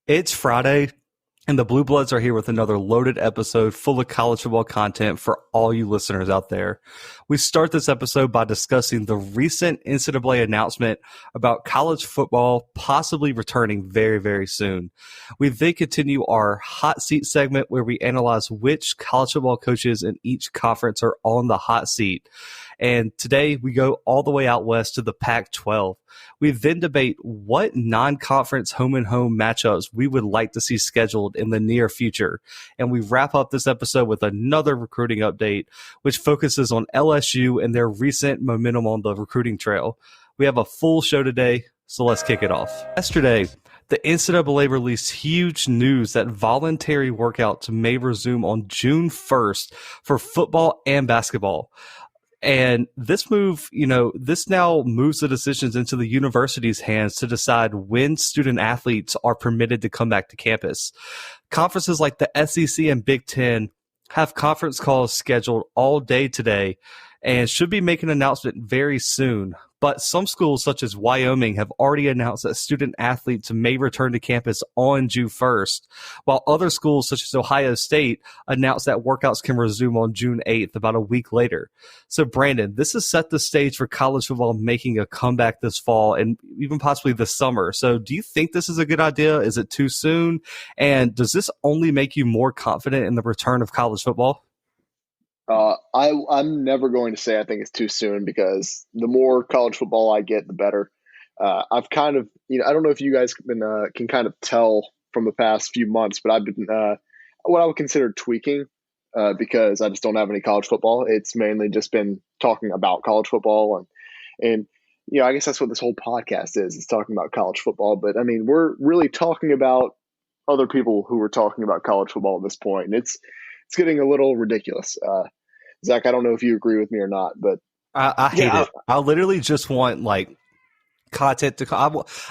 It's Friday, and the Bluebloods are here with another loaded episode full of college football content for all you listeners out there. We start this episode by discussing the recent NCAA announcement about college football possibly returning very, very soon. We then continue our hot seat segment where we analyze which college football coaches in each conference are on the hot seat. And today we go all the way out west to the Pac-12. We then debate what non-conference home-and-home matchups we would like to see scheduled in the near future. And we wrap up this episode with another recruiting update, which focuses on LSU and their recent momentum on the recruiting trail. We have a full show today, so let's kick it off. Yesterday, the NCAA released huge news that voluntary workouts may resume on June 1st for football and basketball. And this move, this now moves the decisions into the university's hands to decide when student athletes are permitted to come back to campus. Conferences like the SEC and Big Ten have conference calls scheduled all day today and should be making an announcement very soon. But some schools, such as Wyoming, have already announced that student athletes may return to campus on June 1st, while other schools, such as Ohio State, announced that workouts can resume on June 8th, about a week later. So, Brandon, this has set the stage for college football making a comeback this fall and even possibly this summer. So, do you think this is a good idea? Is it too soon? And does this only make you more confident in the return of college football? I'm never going to say I think it's too soon because the more college football I get, the better. I've kind of, I don't know if you guys can kind of tell from the past few months, but I've been what I would consider tweaking because I just don't have any college football. It's mainly just been talking about college football and I guess that's what this whole podcast is. It's talking about college football, but I mean, we're really talking about other people who are talking about college football at this point, and it's getting a little ridiculous. Zach, I don't know if you agree with me or not, but I hate it. I literally just want content to.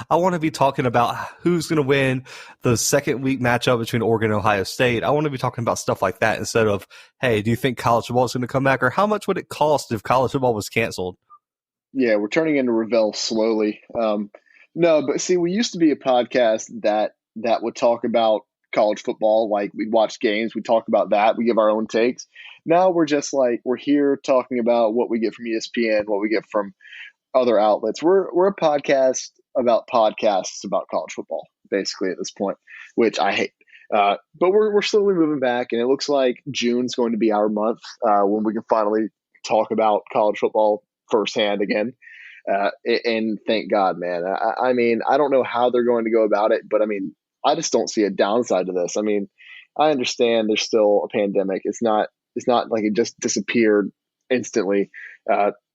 I want to be talking about who's going to win the second week matchup between Oregon and Ohio State. I want to be talking about stuff like that instead of, hey, do you think college football is going to come back, or how much would it cost if college football was canceled? Yeah, we're turning into Revell slowly. No, but see, we used to be a podcast that would talk about college football. Like we'd watch games, we'd talk about that, we give our own takes. Now we're just we're here talking about what we get from ESPN, what we get from other outlets. We're a podcast about podcasts about college football, basically at this point, which I hate. But we're slowly moving back, and it looks like June's going to be our month when we can finally talk about college football firsthand again. And thank God, man. I mean, I don't know how they're going to go about it, but I mean, I just don't see a downside to this. I mean, I understand there's still a pandemic. It's not like it just disappeared instantly.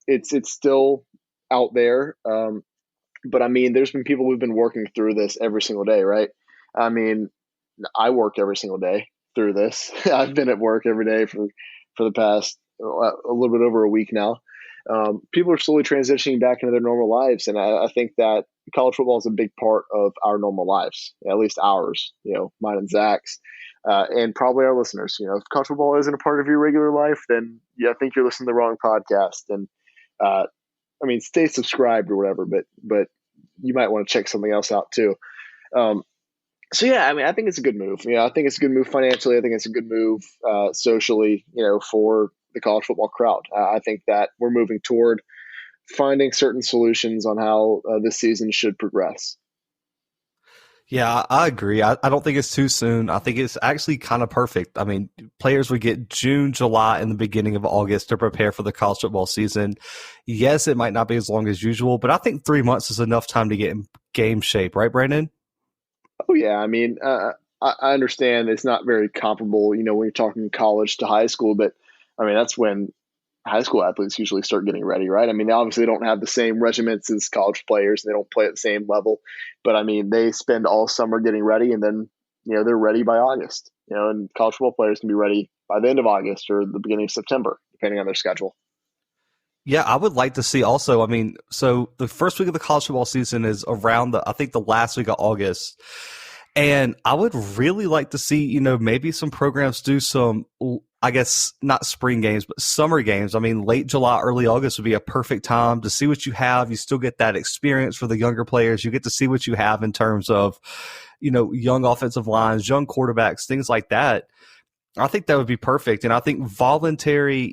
It's still out there. But I mean, there's been people who've been working through this every single day, right? I mean, I work every single day through this. I've been at work every day for the past a little bit over a week now. People are slowly transitioning back into their normal lives. And I think that college football is a big part of our normal lives, at least ours, mine and Zach's, and probably our listeners. If college football isn't a part of your regular life, then I think you're listening to the wrong podcast. And I mean, stay subscribed or whatever, but you might want to check something else out too. So yeah, I mean, I think it's a good move. I think it's a good move financially. I think it's a good move socially, for the college football crowd. I think that we're moving toward finding certain solutions on how this season should progress. Yeah, I agree. I don't think it's too soon. I think it's actually kind of perfect. I mean, players would get June, July, and the beginning of August to prepare for the college football season. Yes, it might not be as long as usual, but I think 3 months is enough time to get in game shape. Right, Brandon? Oh, yeah. I mean, I understand it's not very comparable, when you're talking college to high school, but I mean, that's when high school athletes usually start getting ready, right? I mean, they obviously don't have the same regiments as college players. They don't play at the same level, but I mean, they spend all summer getting ready, and then, they're ready by August, and college football players can be ready by the end of August or the beginning of September, depending on their schedule. Yeah, I would like to see also, I mean, so the first week of the college football season is around I think the last week of August. And I would really like to see, maybe some programs do some, I guess, not spring games, but summer games. I mean, late July, early August would be a perfect time to see what you have. You still get that experience for the younger players. You get to see what you have in terms of, young offensive lines, young quarterbacks, things like that. I think that would be perfect. And I think voluntary,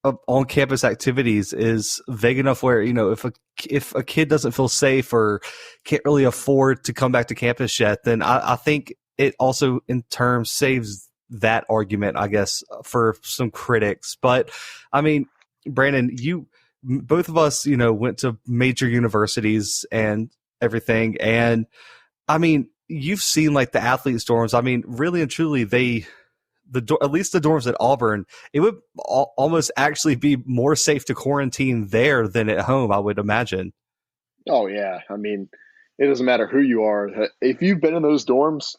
on campus activities is vague enough where, if a kid doesn't feel safe or can't really afford to come back to campus yet, then I think it also in turn saves that argument, I guess, for some critics. But I mean, Brandon, both of us, went to major universities and everything. And I mean, you've seen like the athlete storms. I mean, really and truly, at least the dorms at Auburn, it would almost actually be more safe to quarantine there than at home, I would imagine. Oh yeah, I mean, it doesn't matter who you are. If you've been in those dorms,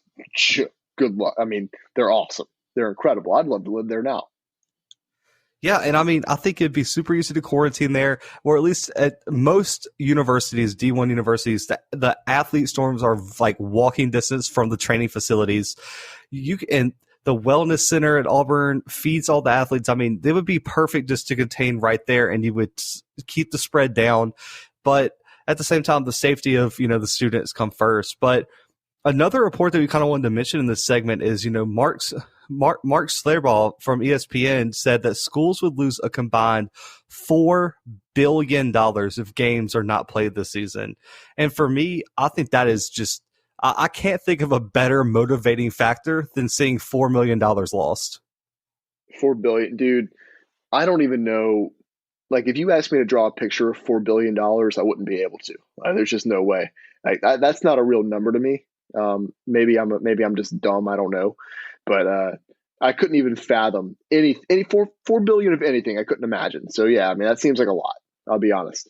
good luck. I mean, they're awesome. They're incredible. I'd love to live there now. Yeah, and I mean, I think it'd be super easy to quarantine there, or at least at most universities, D1 universities, the athlete storms are like walking distance from the training facilities. And the wellness center at Auburn feeds all the athletes. I mean, they would be perfect just to contain right there, and you would keep the spread down. But at the same time, the safety of, the students come first. But another report that we kind of wanted to mention in this segment is, Mark Slairbaugh from ESPN said that schools would lose a combined $4 billion if games are not played this season. And for me, I think that is just, I can't think of a better motivating factor than seeing $4 million lost. $4 billion, dude. I don't even know. Like, if you asked me to draw a picture of $4 billion, I wouldn't be able to. There's just no way. Like, that's not a real number to me. Maybe I'm just dumb. I don't know, but I couldn't even fathom any four billion of anything. I couldn't imagine. So yeah, I mean, that seems like a lot. I'll be honest.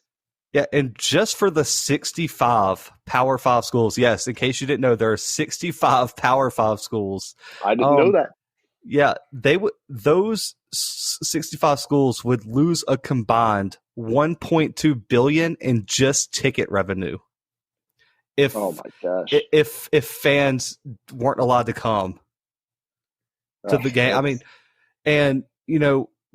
Yeah, and just for the 65 Power 5 schools, yes, in case you didn't know, there are 65 Power 5 schools. I didn't know that. Yeah, those 65 schools would lose a combined $1.2 billion in just ticket revenue. Oh my gosh. If fans weren't allowed to come to the game. I mean, and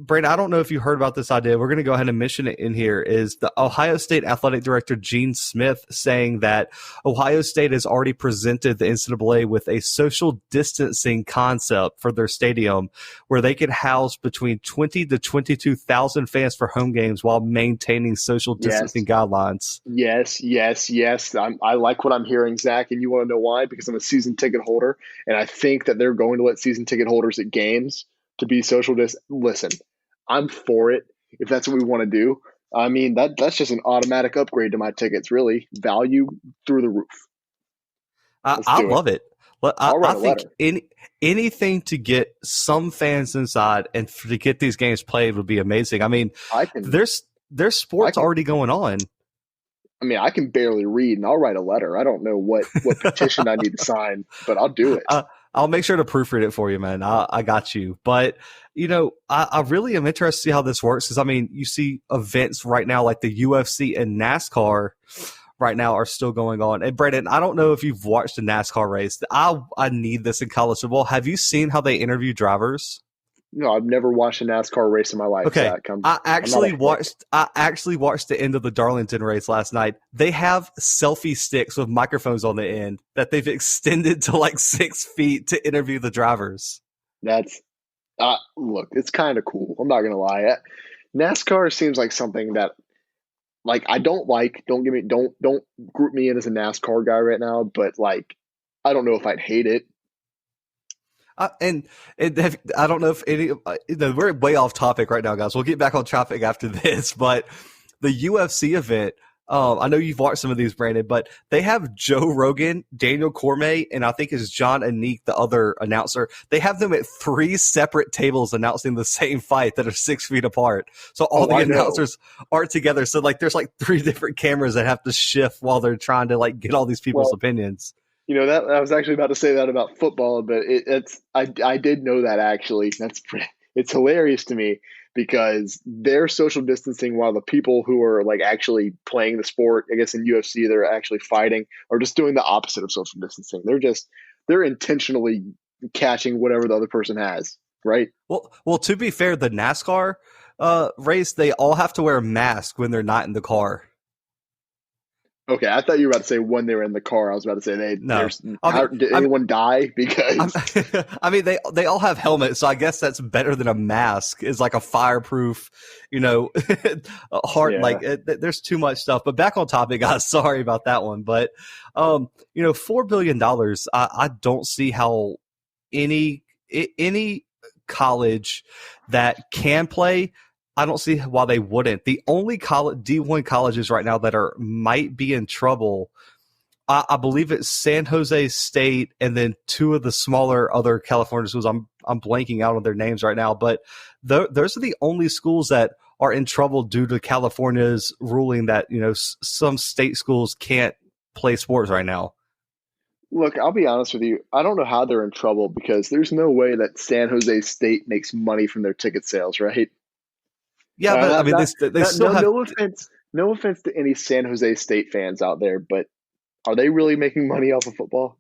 Brandon, I don't know if you heard about this idea. We're going to go ahead and mention it in here. Is the Ohio State athletic director Gene Smith saying that Ohio State has already presented the NCAA with a social distancing concept for their stadium where they could house between 20 to 22,000 fans for home games while maintaining social distancing guidelines. Yes. I like what I'm hearing, Zach, and you want to know why? Because I'm a season ticket holder, and I think that they're going to let season ticket holders at games to be social distance. Listen, I'm for it if that's what we want to do. I mean, that's just an automatic upgrade to my tickets, really. Value through the roof. I love it. I think anything to get some fans inside and to get these games played would be amazing. I mean, there's sports already going on. I mean, I can barely read, and I'll write a letter. I don't know what petition I need to sign, but I'll do it. I'll make sure to proofread it for you, man. I got you. But, I really am interested to see how this works because, I mean, you see events right now like the UFC and NASCAR right now are still going on. And, Brandon, I don't know if you've watched a NASCAR race. I need this in college football. Have you seen how they interview drivers? No, I've never watched a NASCAR race in my life. Okay, Zach. I actually watched the end of the Darlington race last night. They have selfie sticks with microphones on the end that they've extended to like 6 feet to interview the drivers. That's look, it's kind of cool. I'm not gonna lie. NASCAR seems like something that, like, I don't like. Don't group me in as a NASCAR guy right now. But like, I don't know if I'd hate it. And I don't know if we're way off topic right now, guys. We'll get back on topic after this. But the UFC event, I know you've watched some of these, Brandon, but they have Joe Rogan, Daniel Cormier, and I think it's John Anik, the other announcer. They have them at 3 separate tables announcing the same fight that are 6 feet apart. So all the announcers aren't together. So like there's like 3 different cameras that have to shift while they're trying to like get all these people's opinions. That I was actually about to say that about football, but I did know that actually. It's hilarious to me because they're social distancing while the people who are like actually playing the sport, I guess in UFC, they're actually fighting, are just doing the opposite of social distancing. They're intentionally catching whatever the other person has, right? Well, to be fair, the NASCAR race, they all have to wear a mask when they're not in the car. Okay, I thought you were about to say when they were in the car. I was about to say No, I mean, did anyone die? I'm, Because I mean, they all have helmets, so I guess that's better than a mask. Is like a fireproof, heart. yeah, There's too much stuff. But back on topic, guys. Sorry about that one. But $4 billion. I don't see how any college that can play. I don't see why they wouldn't. The only D1 colleges right now that might be in trouble, I believe it's San Jose State, and then two of the smaller other California schools. I'm blanking out on their names right now, but those are the only schools that are in trouble due to California's ruling that some state schools can't play sports right now. look, I'll be honest with you. I don't know how they're in trouble because there's no way that San Jose State makes money from their ticket sales, right? Yeah, but I mean, they still have. No offense to any San Jose State fans out there, but are they really making money off of football?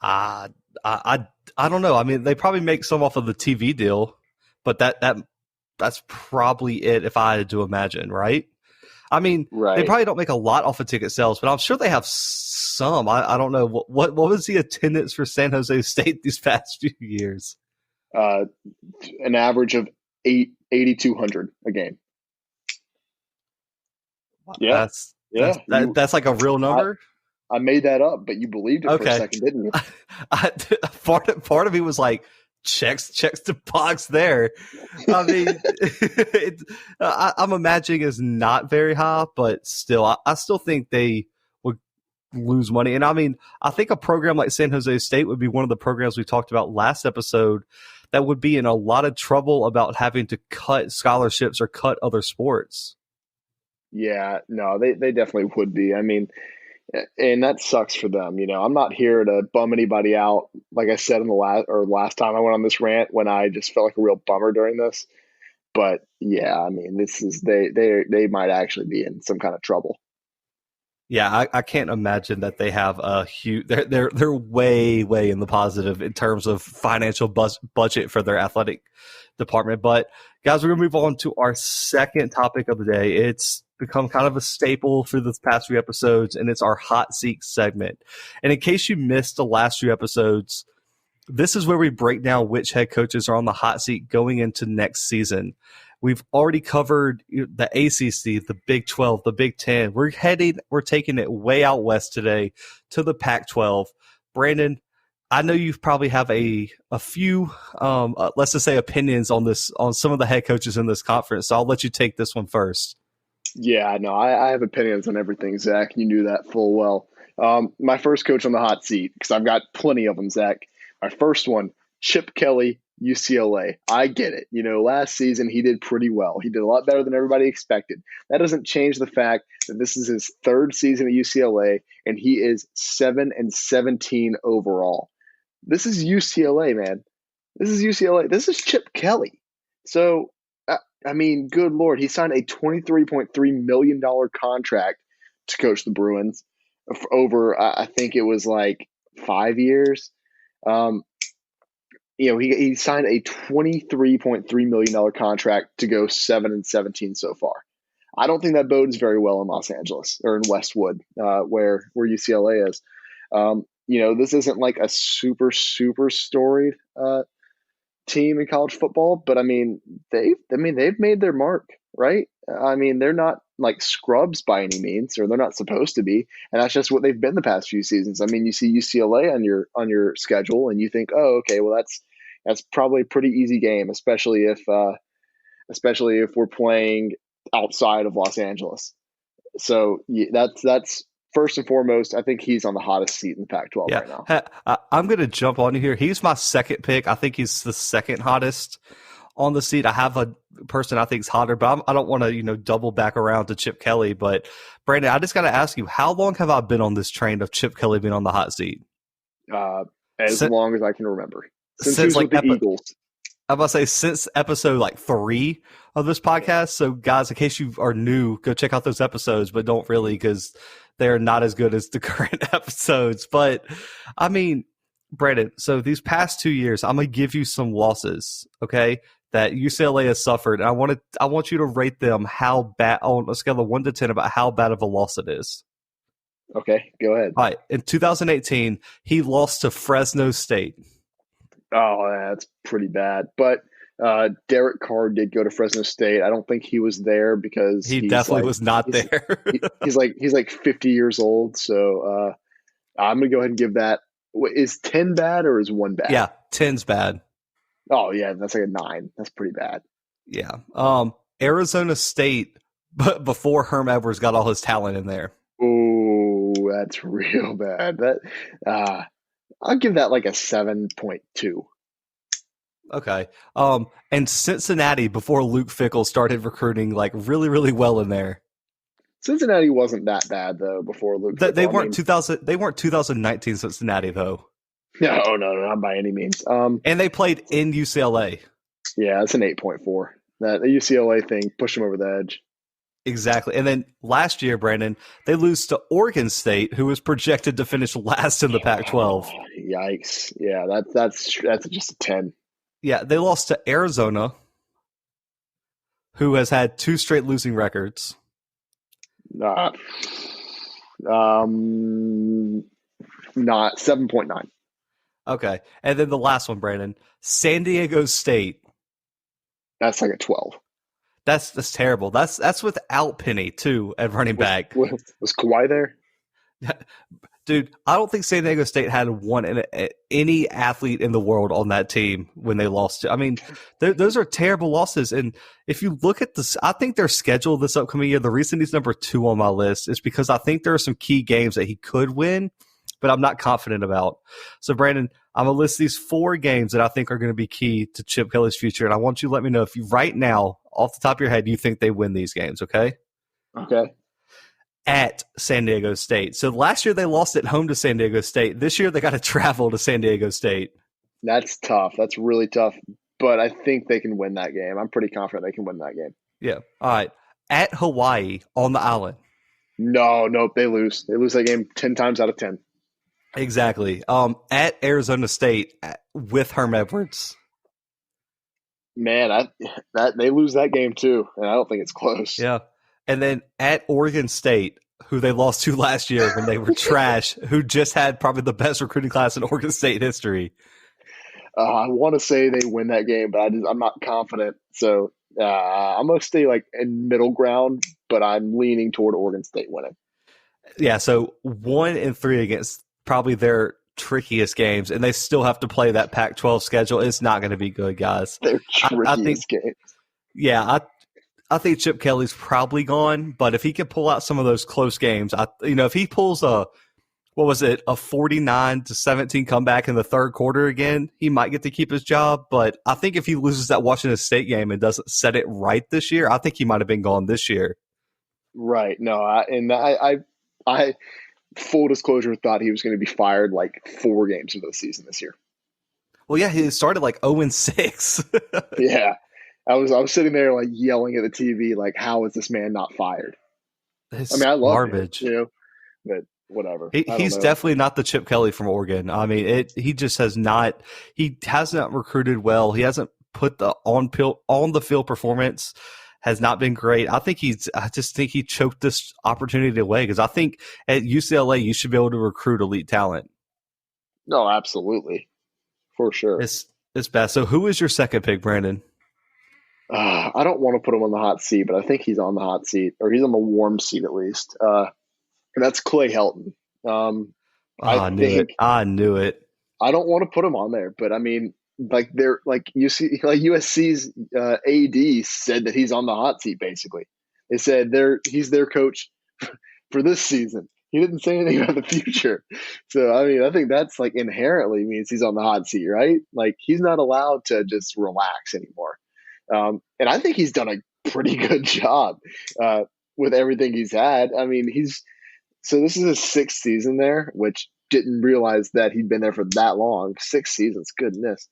I I don't know. I mean, they probably make some off of the TV deal, but that's probably it if I had to imagine, right? I mean, they Right. probably don't make a lot off of ticket sales, but I'm sure they have some. I don't know what was the attendance for San Jose State these past few years. Uh, an average of 8,200 a game. Yeah, That's yeah. that's like a real number. I made that up, but you believed it for a Okay. second, didn't you? Part of me was like, checks the box there. I mean, I'm imagining is not very high, but still, I still think they would lose money. And I mean, I think a program like San Jose State would be one of the programs we talked about last episode that would be in a lot of trouble about having to cut scholarships or cut other sports. Yeah, no, they definitely would be. I mean, and that sucks for them. I'm not here to bum anybody out. Like I said in the last time I went on this rant when I just felt like a real bummer during this. But yeah, I mean, this is they might actually be in some kind of trouble. Yeah, I can't imagine that they have a huge. They're way in the positive in terms of financial budget for their athletic department. But guys, we're gonna move on to our second topic of the day. It's become kind of a staple for the past few episodes, and it's our hot seat segment. And in case you missed the last few episodes, this is where we break down which head coaches are on the hot seat going into next season. We've already covered the ACC, the Big 12, the Big 10. We're taking it way out west today to the Pac-12. Brandon, I know you probably have a few, let's just say, opinions on some of the head coaches in this conference. So I'll let you take this one first. Yeah, no, I have opinions on everything, Zach. You knew that full well. My first coach on the hot seat, because I've got plenty of them, Zach. My first one, Chip Kelly, UCLA. I get it. Last season he did pretty well. He did a lot better than everybody expected. That doesn't change the fact that this is his third season at UCLA, and he is 7-17 overall. This is UCLA, man. This is UCLA. This is Chip Kelly. So, I mean, good Lord, he signed a $23.3 million contract to coach the Bruins over, I think it was like 5 years. He signed a $23.3 million contract to go 7-17 so far. I don't think that bodes very well in Los Angeles or in Westwood, where UCLA is. This isn't like a super storied team in college football, but I mean they've made their mark, right? I mean, they're not like scrubs by any means, or they're not supposed to be, and that's just what they've been the past few seasons. I mean, you see UCLA on your schedule, and you think, oh, okay, well that's probably a pretty easy game, especially if we're playing outside of Los Angeles. So yeah, that's first and foremost. I think he's on the hottest seat in the Pac-12 right now. I'm going to jump on you here. He's my second pick. I think he's the second hottest on the seat. I have a person I think is hotter, but I don't want to double back around to Chip Kelly. But Brandon, I just got to ask you, how long have I been on this train of Chip Kelly being on the hot seat? As long as I can remember. Since he was with the Eagles. I'm about to say since episode 3 of this podcast. So guys, in case you are new, go check out those episodes, but don't really, because they're not as good as the current episodes. But I mean, Brandon, so these past 2 years, I'm going to give you some losses, okay, that UCLA has suffered. And I want you to rate them how bad on a scale of 1 to 10 about how bad of a loss it is. Okay, go ahead. All right, in 2018, he lost to Fresno State. Oh, that's pretty bad. But Derek Carr did go to Fresno State. I don't think he was there because He definitely was not there. he's like 50 years old. So I'm gonna go ahead and give that. Is 10 bad or is 1 bad? Yeah, 10's bad. Oh yeah, that's like a 9. That's pretty bad. Yeah. Arizona State, but before Herm Edwards got all his talent in there. Oh, that's real bad. That uh, I'll give that like a 7.2. Okay. And Cincinnati before Luke Fickell started recruiting like really, really well in there. Cincinnati wasn't that bad though before Luke They Fickell. weren't 2000. They weren't 2019 Cincinnati though. No, not by any means. And they played in UCLA. Yeah, it's an 8.4. That the UCLA thing pushed them over the edge. Exactly. And then last year, Brandon, they lose to Oregon State, who was projected to finish last in the Pac-12. Oh, yikes! Yeah, that's just a 10. Yeah, they lost to Arizona, who has had 2 straight losing records. Uh, Not 7.9. Okay. And then the last one, Brandon, San Diego State. That's like a 12. That's terrible. That's without Penny too at running back. Was Kawhi there? Dude, I don't think San Diego State had any athlete in the world on that team when they lost. I mean, those are terrible losses. And if you look at this, I think their schedule this upcoming year, the reason he's number 2 on my list is because I think there are some key games that he could win, but I'm not confident about. So, Brandon, I'm going to list these 4 games that I think are going to be key to Chip Kelly's future. And I want you to let me know if you right now, off the top of your head, you think they win these games, okay? Okay. At San Diego State. So last year they lost at home to San Diego State. This year they got to travel to San Diego State. That's tough. That's really tough. But I think they can win that game. I'm pretty confident they can win that game. Yeah. All right. At Hawaii on the island. Nope. They lose. They lose that game 10 times out of 10. Exactly. At Arizona State with Herm Edwards. Man, that they lose that game too, and I don't think it's close. Yeah. And then at Oregon State, who they lost to last year when they were trash, who just had probably the best recruiting class in Oregon State history. I want to say they win that game, but I'm not confident. So I'm going to stay like in middle ground, but I'm leaning toward Oregon State winning. Yeah, so 1-3 against probably their trickiest games, and they still have to play that Pac-12 schedule. It's not going to be good, guys. Their trickiest games. Yeah, I think Chip Kelly's probably gone, but if he can pull out some of those close games, if he pulls a 49-17 comeback in the third quarter again, he might get to keep his job. But I think if he loses that Washington State game and doesn't set it right this year, I think he might have been gone this year. Right. No, I full disclosure thought he was going to be fired like 4 games into the season this year. Well, yeah, he started like 0-6. Yeah. I was sitting there like yelling at the TV, like, how is this man not fired? It's I love garbage. him, but whatever. He's definitely not the Chip Kelly from Oregon. I mean, he just has not. He hasn't recruited well. He hasn't put the on the field performance has not been great. I just think he choked this opportunity away because I think at UCLA you should be able to recruit elite talent. No, absolutely, for sure. It's bad. So who is your second pick, Brandon? I don't want to put him on the hot seat, but I think he's on the hot seat, or he's on the warm seat at least. And that's Clay Helton. I knew it. I don't want to put him on there, but I mean, like USC's AD said that he's on the hot seat. Basically, they said he's their coach for this season. He didn't say anything about the future. So I mean, I think that's like inherently means he's on the hot seat, right? Like he's not allowed to just relax anymore. And I think he's done a pretty good job with everything he's had. I mean, so this is his 6th season there, which didn't realize that he'd been there for that long. 6 seasons, goodness.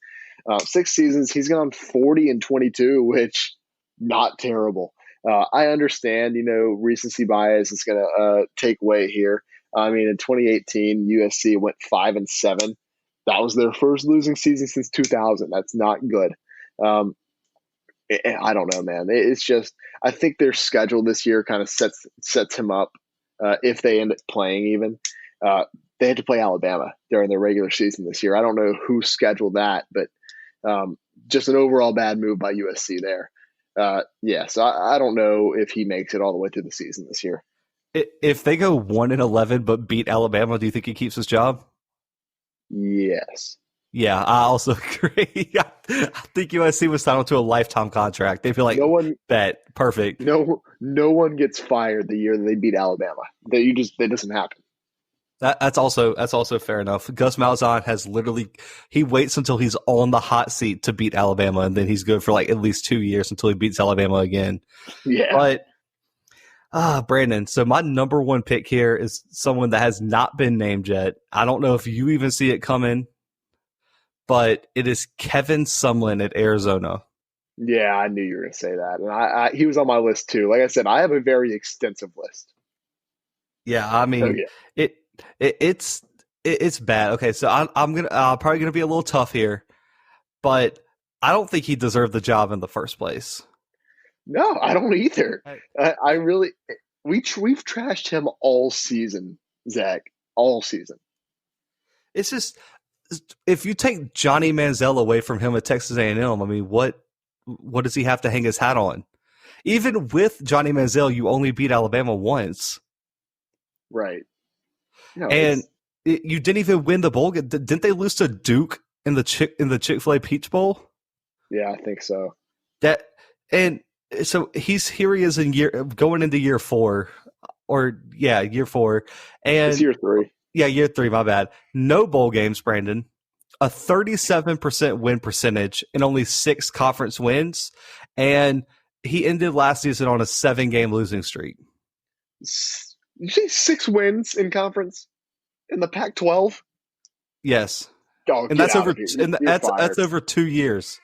6 seasons, he's gone 40-22, which not terrible. I understand, recency bias is going to take weight here. I mean, in 2018, USC went 5-7. That was their first losing season since 2000. That's not good. I don't know, man. It's just I think their schedule this year kind of sets him up if they end up playing even. They had to play Alabama during their regular season this year. I don't know who scheduled that, but just an overall bad move by USC there. So I don't know if he makes it all the way through the season this year. If they go 1-11 but beat Alabama, do you think he keeps his job? Yes. Yeah, I also agree. I think USC was signed to a lifetime contract. They feel like bet perfect. No one gets fired the year that they beat Alabama. That doesn't happen. That's also fair enough. Gus Malzahn has literally he waits until he's on the hot seat to beat Alabama, and then he's good for like at least 2 years until he beats Alabama again. Yeah. But Brandon, so my number one pick here is someone that has not been named yet. I don't know if you even see it coming, but it is Kevin Sumlin at Arizona. Yeah, I knew you were going to say that. And he was on my list too. Like I said, I have a very extensive list. Yeah, I mean, it's bad. Okay, so I'm probably gonna be a little tough here, but I don't think he deserved the job in the first place. No, I don't either. I really we've trashed him all season, Zach, all season. It's just if you take Johnny Manziel away from him at Texas A&M, I mean, what does he have to hang his hat on? Even with Johnny Manziel, you only beat Alabama once. Right. No, and you didn't even win the bowl game. Didn't they lose to Duke in the Chick-fil-A Peach Bowl? Yeah, I think so. So he is going into year 4, year 4, and it's year 3. Yeah, year 3. My bad. No bowl games, Brandon. A 37% win percentage and only 6 conference wins, and he ended last season on a 7-game losing streak. You say 6 wins in conference in the Pac-12? Yes. Oh, and that's over 2 years.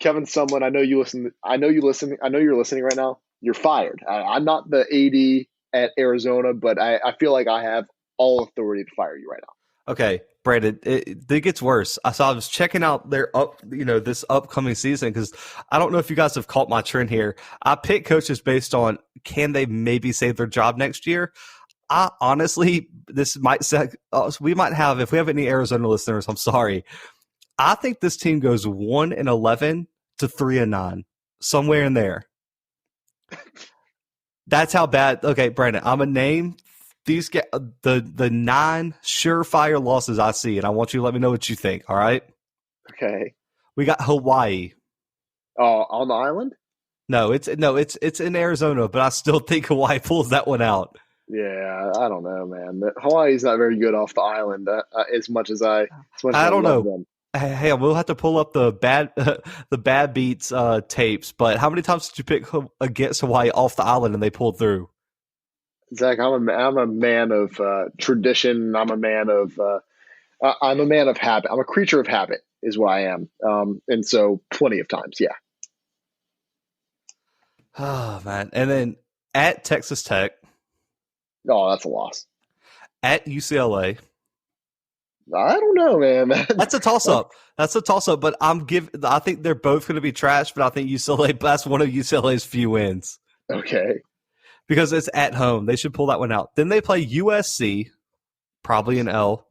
Kevin Sumlin, I know you listen. I know you're listening right now. You're fired. I'm not the AD at Arizona, but I feel like I have all authority to fire you right now. Okay, Brandon, it gets worse. I was checking out this upcoming season because I don't know if you guys have caught my trend here. I pick coaches based on can they maybe save their job next year. I honestly, this might we might have, if we have any Arizona listeners, I'm sorry. I think this team goes 1-11 to 3-9, somewhere in there. That's how bad. Okay, Brandon, I'm gonna name these the 9 surefire losses I see, and I want you to let me know what you think. All right? Okay. We got Hawaii. Oh, on the island? No, it's in Arizona, but I still think Hawaii pulls that one out. Yeah, I don't know, man. Hawaii's not very good off the island. As much as I don't know. Them. Hey, we'll have to pull up the bad beats tapes. But how many times did you pick against Hawaii off the island and they pulled through? Zach, I'm a man of tradition. I'm a man of habit. I'm a creature of habit, is what I am. And so, plenty of times, yeah. Oh man! And then at Texas Tech. Oh, that's a loss. At UCLA. I don't know, man. That's a toss-up. But I think they're both going to be trash, but I think UCLA, that's one of UCLA's few wins. Okay. Because it's at home. They should pull that one out. Then they play USC, probably an L.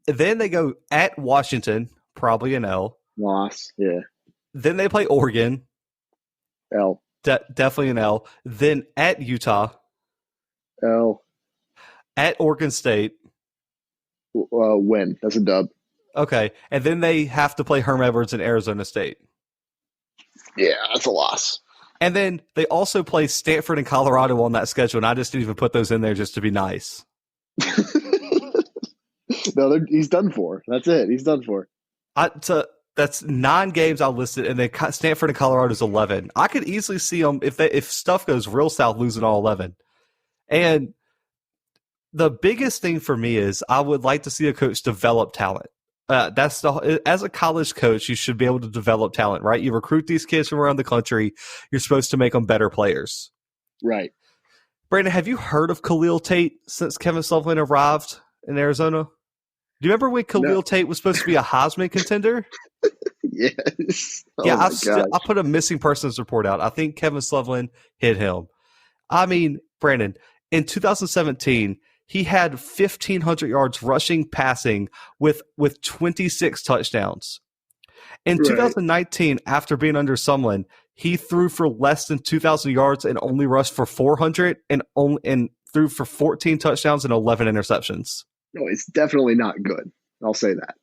Then they go at Washington, probably an L. Loss, yeah. Then they play Oregon. L. Definitely an L. Then at Utah. L. At Oregon State. Win. That's a dub. Okay. And then they have to play Herm Edwards and Arizona State. Yeah, that's a loss. And then they also play Stanford and Colorado on that schedule, and I just didn't even put those in there just to be nice. No, he's done for. That's it. He's done for. That's 9 games I listed, and then Stanford and Colorado is 11. I could easily see them, if stuff goes real south, losing all 11. And the biggest thing for me is I would like to see a coach develop talent. As a college coach, you should be able to develop talent, right? You recruit these kids from around the country. You're supposed to make them better players. Right. Brandon, have you heard of Khalil Tate since Kevin Sumlin arrived in Arizona? Do you remember when Khalil Tate was supposed to be a Heisman contender? Yes. Yeah, I put a missing persons report out. I think Kevin Sumlin hit him. I mean, Brandon, in 2017, he had 1,500 yards rushing, passing with 26 touchdowns. In 2019, after being under Sumlin, he threw for less than 2,000 yards and only rushed for 400 and threw for 14 touchdowns and 11 interceptions. No, it's definitely not good. I'll say that.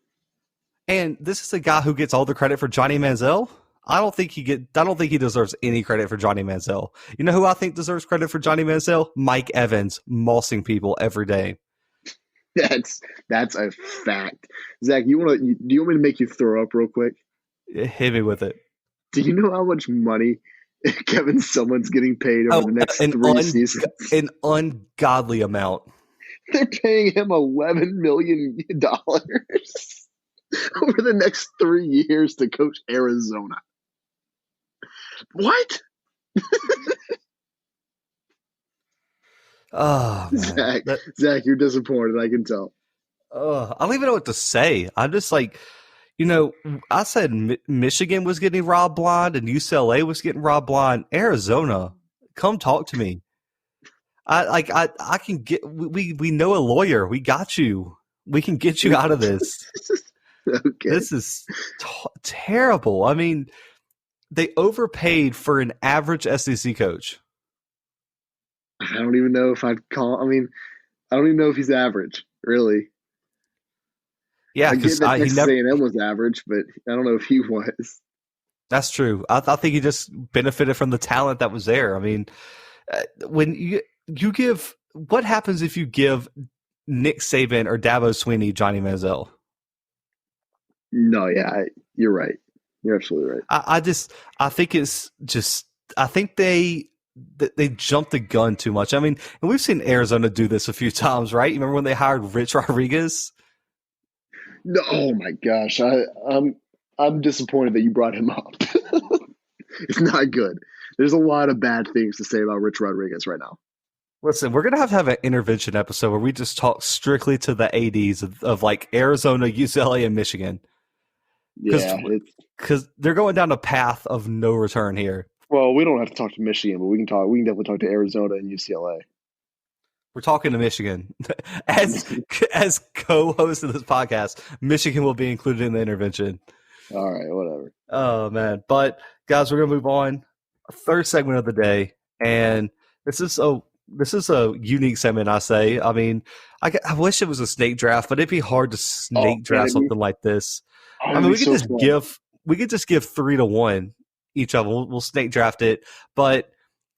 And this is a guy who gets all the credit for Johnny Manziel. I don't think he deserves any credit for Johnny Manziel. You know who I think deserves credit for Johnny Manziel? Mike Evans, mossing people every day. That's a fact. Zach, do you want me to make you throw up real quick? Hit me with it. Do you know how much money Kevin Sumlin's getting paid over the next 3 seasons? An ungodly amount. They're paying him $11 million over the next 3 years to coach Arizona. What? Oh, man. Zach, you're disappointed. I can tell. I don't even know what to say. I'm just like, I said Michigan was getting robbed blind and UCLA was getting robbed blind. Arizona, come talk to me. I can get. We know a lawyer. We got you. We can get you out of this. Okay. This is terrible. I mean, they overpaid for an average SEC coach. I don't even know if I'd call. I mean, I don't even know if he's average, really. Yeah, because Texas A&M was average, but I don't know if he was. That's true. I think he just benefited from the talent that was there. I mean, when you give, what happens if you give Nick Saban or Dabo Swinney Johnny Manziel? No, yeah, you're right. You're absolutely right. I think they jumped the gun too much. I mean, and we've seen Arizona do this a few times, right? You remember when they hired Rich Rodriguez? No, oh my gosh, I'm disappointed that you brought him up. It's not good. There's a lot of bad things to say about Rich Rodriguez right now. Listen, we're going to have an intervention episode where we just talk strictly to the ADs of like Arizona, UCLA, and Michigan. Yeah. Because they're going down a path of no return here. Well, we don't have to talk to Michigan, but we can definitely talk to Arizona and UCLA. We're talking to Michigan. As co-host of this podcast, Michigan will be included in the intervention. All right, whatever. Oh, man. But, guys, we're going to move on. Third segment of the day. And this is a unique segment, I say. I mean, I wish it was a snake draft, but it'd be hard to snake draft something like this. I mean, we could just give 3-1 each of them. We'll snake draft it. But,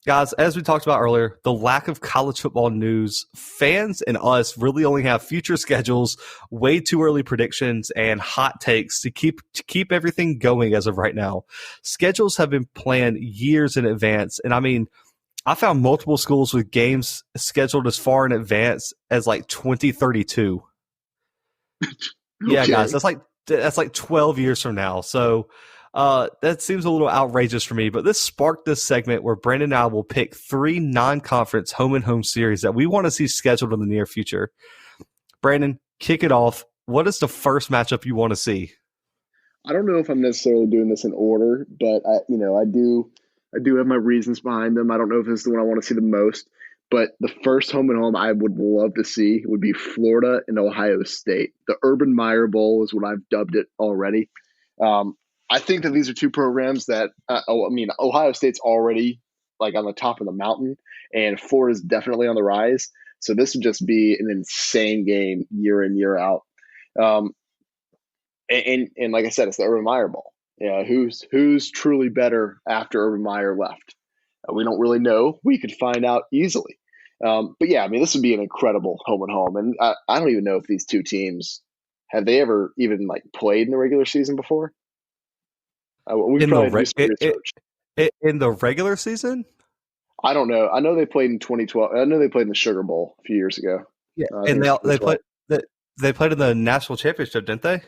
guys, as we talked about earlier, the lack of college football news, fans and us really only have future schedules, way too early predictions, and hot takes to keep everything going as of right now. Schedules have been planned years in advance, and I mean, I found multiple schools with games scheduled as far in advance as like 2032. Yeah, guys, that's like 12 years from now. So that seems a little outrageous for me, but this sparked this segment where Brandon and I will pick 3 non-conference home-and-home series that we want to see scheduled in the near future. Brandon, kick it off. What is the first matchup you want to see? I don't know if I'm necessarily doing this in order, but I do have my reasons behind them. I don't know if this is the one I want to see the most, but the first home and home I would love to see would be Florida and Ohio State. The Urban Meyer Bowl is what I've dubbed it already. I think that these are two programs that, Ohio State's already like on the top of the mountain, and Florida's definitely on the rise. So this would just be an insane game year in, year out. And like I said, it's the Urban Meyer Bowl. Yeah, who's truly better after Urban Meyer left? We don't really know. We could find out easily. But yeah, I mean, this would be an incredible home and home. And I don't even know if these two teams have they ever even like played in the regular season before. We probably do some research. In the regular season? I don't know. I know they played in 2012. I know they played in the Sugar Bowl a few years ago. Yeah, and they played in the national championship, didn't they?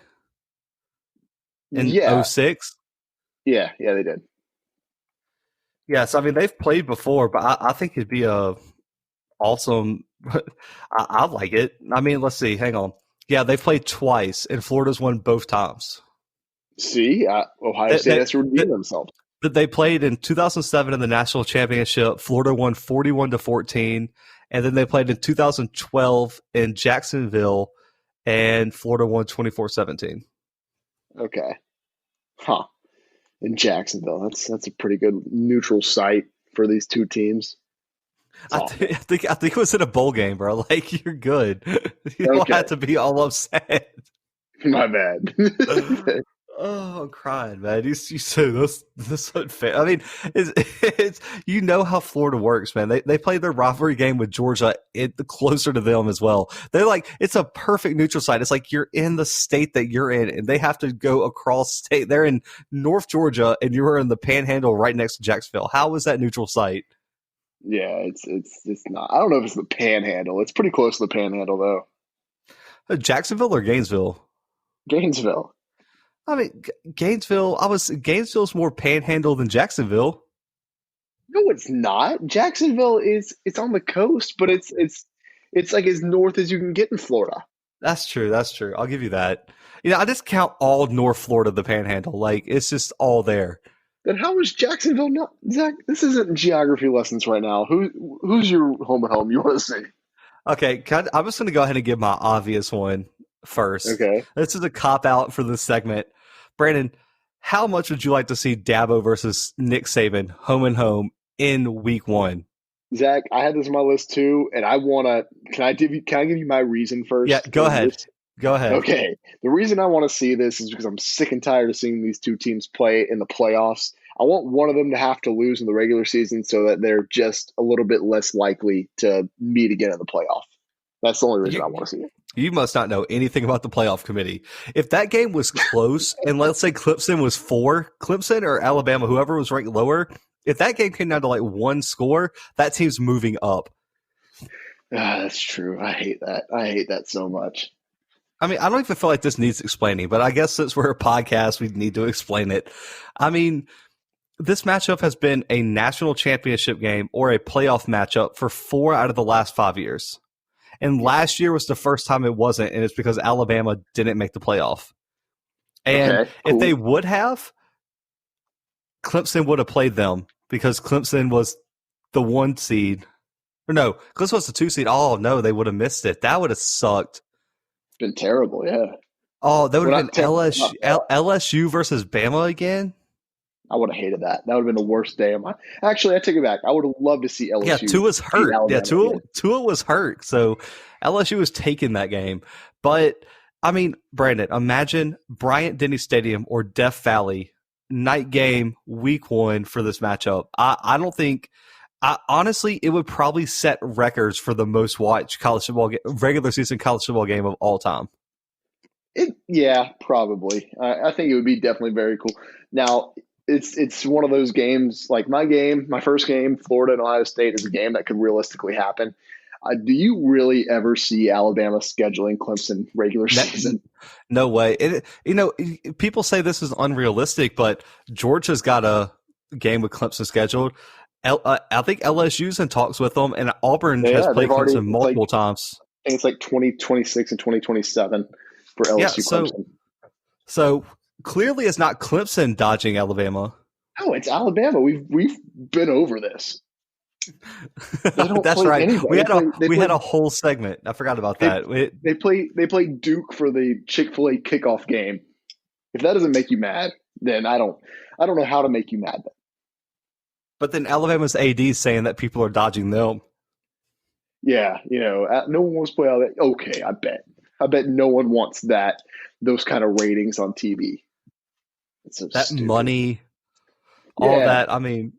In 2006? Yeah, they did. Yes, I mean they've played before, but I think it'd be a awesome. I like it. I mean, let's see. Hang on. Yeah, they've played twice, and Florida's won both times. See, Ohio State has to redeem themselves. They played in 2007 in the national championship. Florida won 41-14, And then they played in 2012 in Jacksonville, and Florida won 24-17. Okay. Huh. In Jacksonville. That's a pretty good neutral site for these two teams. I think it was in a bowl game, bro. Like, you're good. You don't have to be all upset. My bad. Oh, I'm crying, man. You say this unfair. I mean, it's you know how Florida works, man. They play their rivalry game with Georgia closer to them as well. They're like, it's a perfect neutral site. It's like you're in the state that you're in, and they have to go across state. They're in North Georgia, and you're in the Panhandle right next to Jacksonville. How is that neutral site? Yeah, it's not. I don't know if it's the Panhandle. It's pretty close to the Panhandle, though. Jacksonville or Gainesville? Gainesville. I mean, Gainesville's more Panhandle than Jacksonville. No, it's not. Jacksonville it's on the coast, but it's like as north as you can get in Florida. That's true. I'll give you that. I just count all North Florida the Panhandle. Like, it's just all there. Then how is Jacksonville not? Zach, this isn't geography lessons right now. Who's your home and home you want to see? Okay, I'm just going to go ahead and give my obvious one first. Okay. This is a cop-out for this segment. Brandon, how much would you like to see Dabo versus Nick Saban, home and home, in week 1? Zach, I had this on my list too, and I want to – can I give you my reason first? Yeah, go ahead. Go ahead. Okay. The reason I want to see this is because I'm sick and tired of seeing these two teams play in the playoffs. I want one of them to have to lose in the regular season so that they're just a little bit less likely to meet again in the playoff. That's the only reason I want to see it. You must not know anything about the playoff committee. If that game was close, and let's say Clemson was 4, Clemson or Alabama, whoever was ranked lower, if that game came down to like 1 score, that team's moving up. That's true. I hate that. I hate that so much. I mean, I don't even feel like this needs explaining, but I guess since we're a podcast, we need to explain it. I mean, this matchup has been a national championship game or a playoff matchup for 4 out of the last 5 years. And last year was the first time it wasn't, and it's because Alabama didn't make the playoff. And if they would have, Clemson would have played them because Clemson was the 1 seed. Or no, Clemson was the 2 seed. Oh, no, they would have missed it. That would have sucked. Been terrible, yeah. Oh, that would have been LSU versus Bama again? I would have hated that. That would have been the worst day of my. Actually, I take it back. I would have loved to see LSU. Yeah, Tua's hurt. Yeah, Tua was hurt. So LSU was taking that game. But, I mean, Brandon, imagine Bryant-Denny Stadium or Death Valley, night game, week 1 for this matchup. I don't think – honestly, it would probably set records for the most watched college football regular season college football game of all time. Yeah, probably. I think it would be definitely very cool. Now – It's one of those games, like my first game, Florida and Ohio State, is a game that could realistically happen. Do you really ever see Alabama scheduling Clemson regular season? No way. People say this is unrealistic, but Georgia's got a game with Clemson scheduled. I think LSU's in talks with them, and Auburn has played Clemson multiple times. I think it's like 2026 and 2027 for LSU Clemson. So clearly, it's not Clemson dodging Alabama. No, it's Alabama. We've been over this. That's right. We had a whole segment. I forgot about that. They play Duke for the Chick-fil-A kickoff game. If that doesn't make you mad, then I don't know how to make you mad. But then Alabama's AD saying that people are dodging them. Yeah, no one wants to play all that. Okay, I bet no one wants those kind of ratings on TV. It's so that stupid. Money, all that. I mean,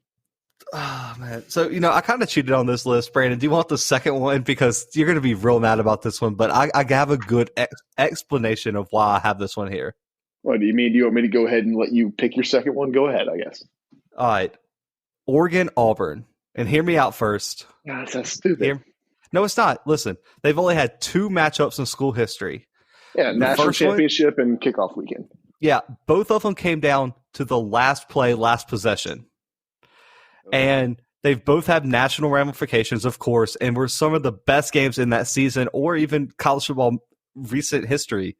oh man. So I kind of cheated on this list, Brandon. Do you want the second one because you're going to be real mad about this one? But I have a good explanation of why I have this one here. What do you mean? Do you want me to go ahead and let you pick your second one? Go ahead, I guess. All right, Oregon, Auburn, and hear me out first. No, that's stupid. No, it's not. Listen, they've only had 2 matchups in school history. Yeah, national championship and kickoff weekend. Yeah, both of them came down to the last play, last possession. And they've both had national ramifications, of course, and were some of the best games in that season or even college football recent history.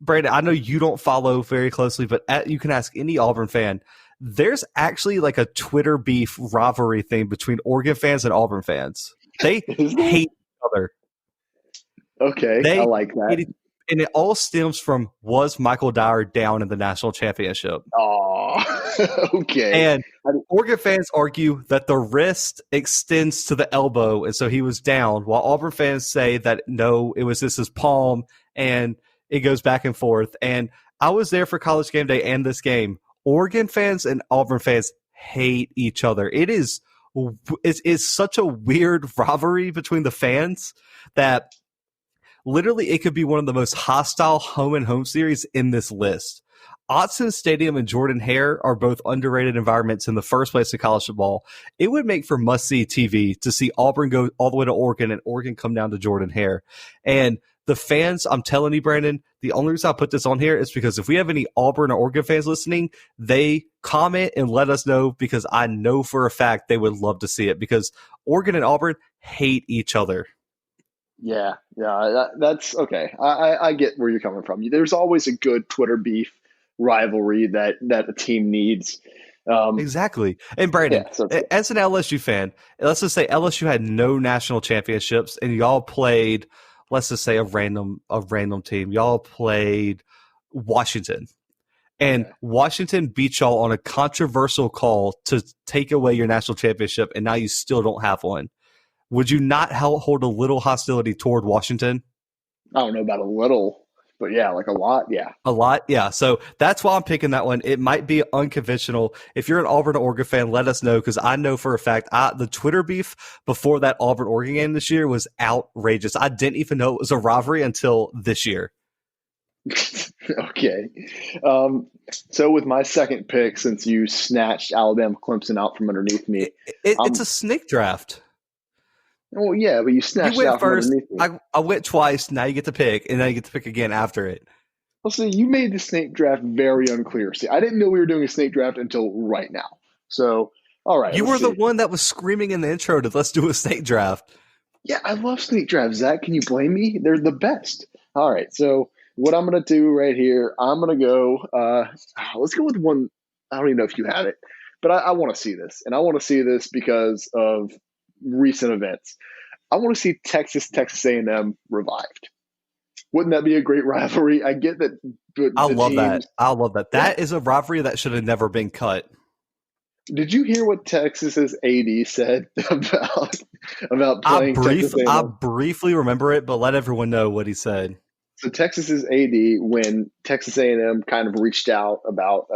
Brandon, I know you don't follow very closely, but you can ask any Auburn fan. There's actually like a Twitter beef rivalry thing between Oregon fans and Auburn fans. They hate each other. Okay, I They like that. hate each, and it all stems from, was Michael Dyer down in the national championship? Oh, okay. And Oregon fans argue that the wrist extends to the elbow, and so he was down, while Auburn fans say that no, it was just his palm, and it goes back and forth. And I was there for College Game Day and this game. Oregon fans and Auburn fans hate each other. It's such a weird rivalry between the fans that literally it could be one of the most hostile home and home series in this list. Autzen Stadium and Jordan Hare are both underrated environments in the first place of college football. It would make for must-see TV to see Auburn go all the way to Oregon and Oregon come down to Jordan Hare. And the fans, I'm telling you, Brandon, the only reason I put this on here is because if we have any Auburn or Oregon fans listening, they comment and let us know, because I know for a fact they would love to see it, because Oregon and Auburn hate each other. Yeah, that's okay. I get where you're coming from. There's always a good Twitter beef rivalry that a team needs. Exactly. And Brandon, as an LSU fan, let's just say LSU had no national championships and y'all played, let's just say a random team. Y'all played Washington. And Washington beat y'all on a controversial call to take away your national championship, and now you still don't have one. Would you not hold a little hostility toward Washington? I don't know about a little, but yeah, like a lot. Yeah. A lot? Yeah. So that's why I'm picking that one. It might be unconventional. If you're an Auburn or Oregon fan, let us know, because I know for a fact the Twitter beef before that Auburn-Oregon game this year was outrageous. I didn't even know it was a rivalry until this year. Okay. So with my second pick, since you snatched Alabama Clemson out from underneath me. It's a snake draft. Oh, yeah, but you snatched it out first, from underneath me. I went twice. Now you get to pick, and then you get to pick again after it. Well, see, you made the snake draft very unclear. See, I didn't know we were doing a snake draft until right now. So, all right. You were the one that was screaming in the intro to let's do a snake draft. Yeah, I love snake drafts, Zach. Can you blame me? They're the best. All right, so what I'm going to do right here, I'm going to go let's go with one. I don't even know if you have it, but I want to see this. And I want to see this because of recent events. I want to see Texas A&M revived. Wouldn't that be a great rivalry? I get that. I love that. That is a rivalry that should have never been cut. Did you hear what Texas's AD said about playing Texas A&M? I briefly remember it, but let everyone know what he said. So Texas's AD, when Texas A&M kind of reached out about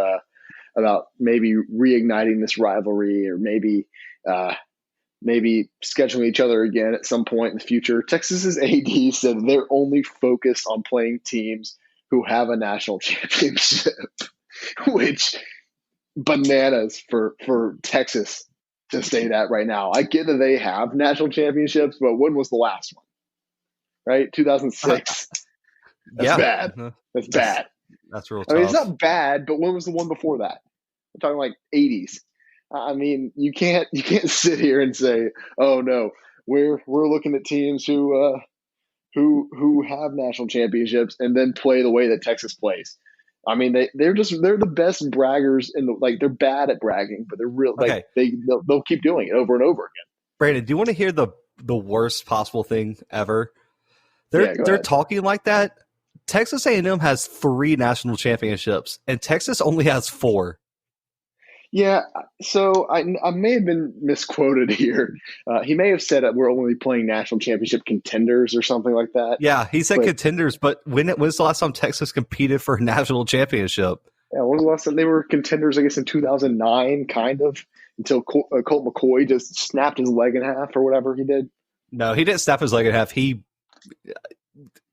maybe reigniting this rivalry, or maybe scheduling each other again at some point in the future, Texas's AD said they're only focused on playing teams who have a national championship, which bananas for Texas to say that right now. I get that they have national championships, but when was the last one? Right? 2006. That's bad. That's bad. That's real tough. I mean, it's not bad, but when was the one before that? We're talking like 80s. I mean, you can't sit here and say, "Oh no, we're looking at teams who have national championships and then play the way that Texas plays." I mean, they're the best braggers they're bad at bragging, but they're real. Okay. They'll keep doing it over and over again. Brandon, do you want to hear the worst possible thing ever? They're talking like that. Texas A&M has 3 national championships, and Texas only has 4. Yeah, so I may have been misquoted here. He may have said that we're only playing national championship contenders or something like that. Yeah, he said contenders, but when's the last time Texas competed for a national championship? Yeah, when was the last time they were contenders? I guess in 2009, kind of, until Colt McCoy just snapped his leg in half or whatever he did. No, he didn't snap his leg in half.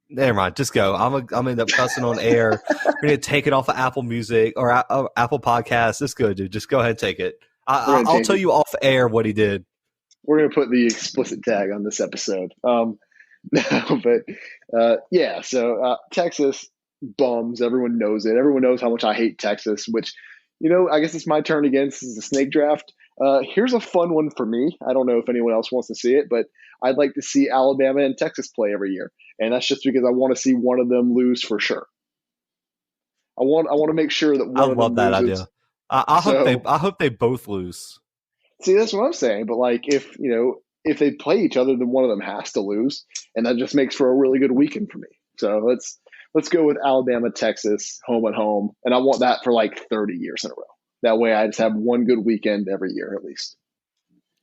Never mind. Just go. I'm end up cussing on air. We're gonna take it off of Apple Music or Apple Podcasts. It's good, dude. Just go ahead and take it. I'll tell you off air what he did. We're gonna put the explicit tag on this episode. Yeah. So Texas bums. Everyone knows it. Everyone knows how much I hate Texas. Which, I guess it's my turn again. This is the snake draft. Here's a fun one for me. I don't know if anyone else wants to see it, but I'd like to see Alabama and Texas play every year. And that's just because I want to see one of them lose for sure. I want to make sure that one of them loses. I love that idea. I hope they both lose. See, that's what I'm saying. But if if they play each other, then one of them has to lose, and that just makes for a really good weekend for me. So let's go with Alabama, Texas, home and home, and I want that for like 30 years in a row. That way, I just have one good weekend every year at least.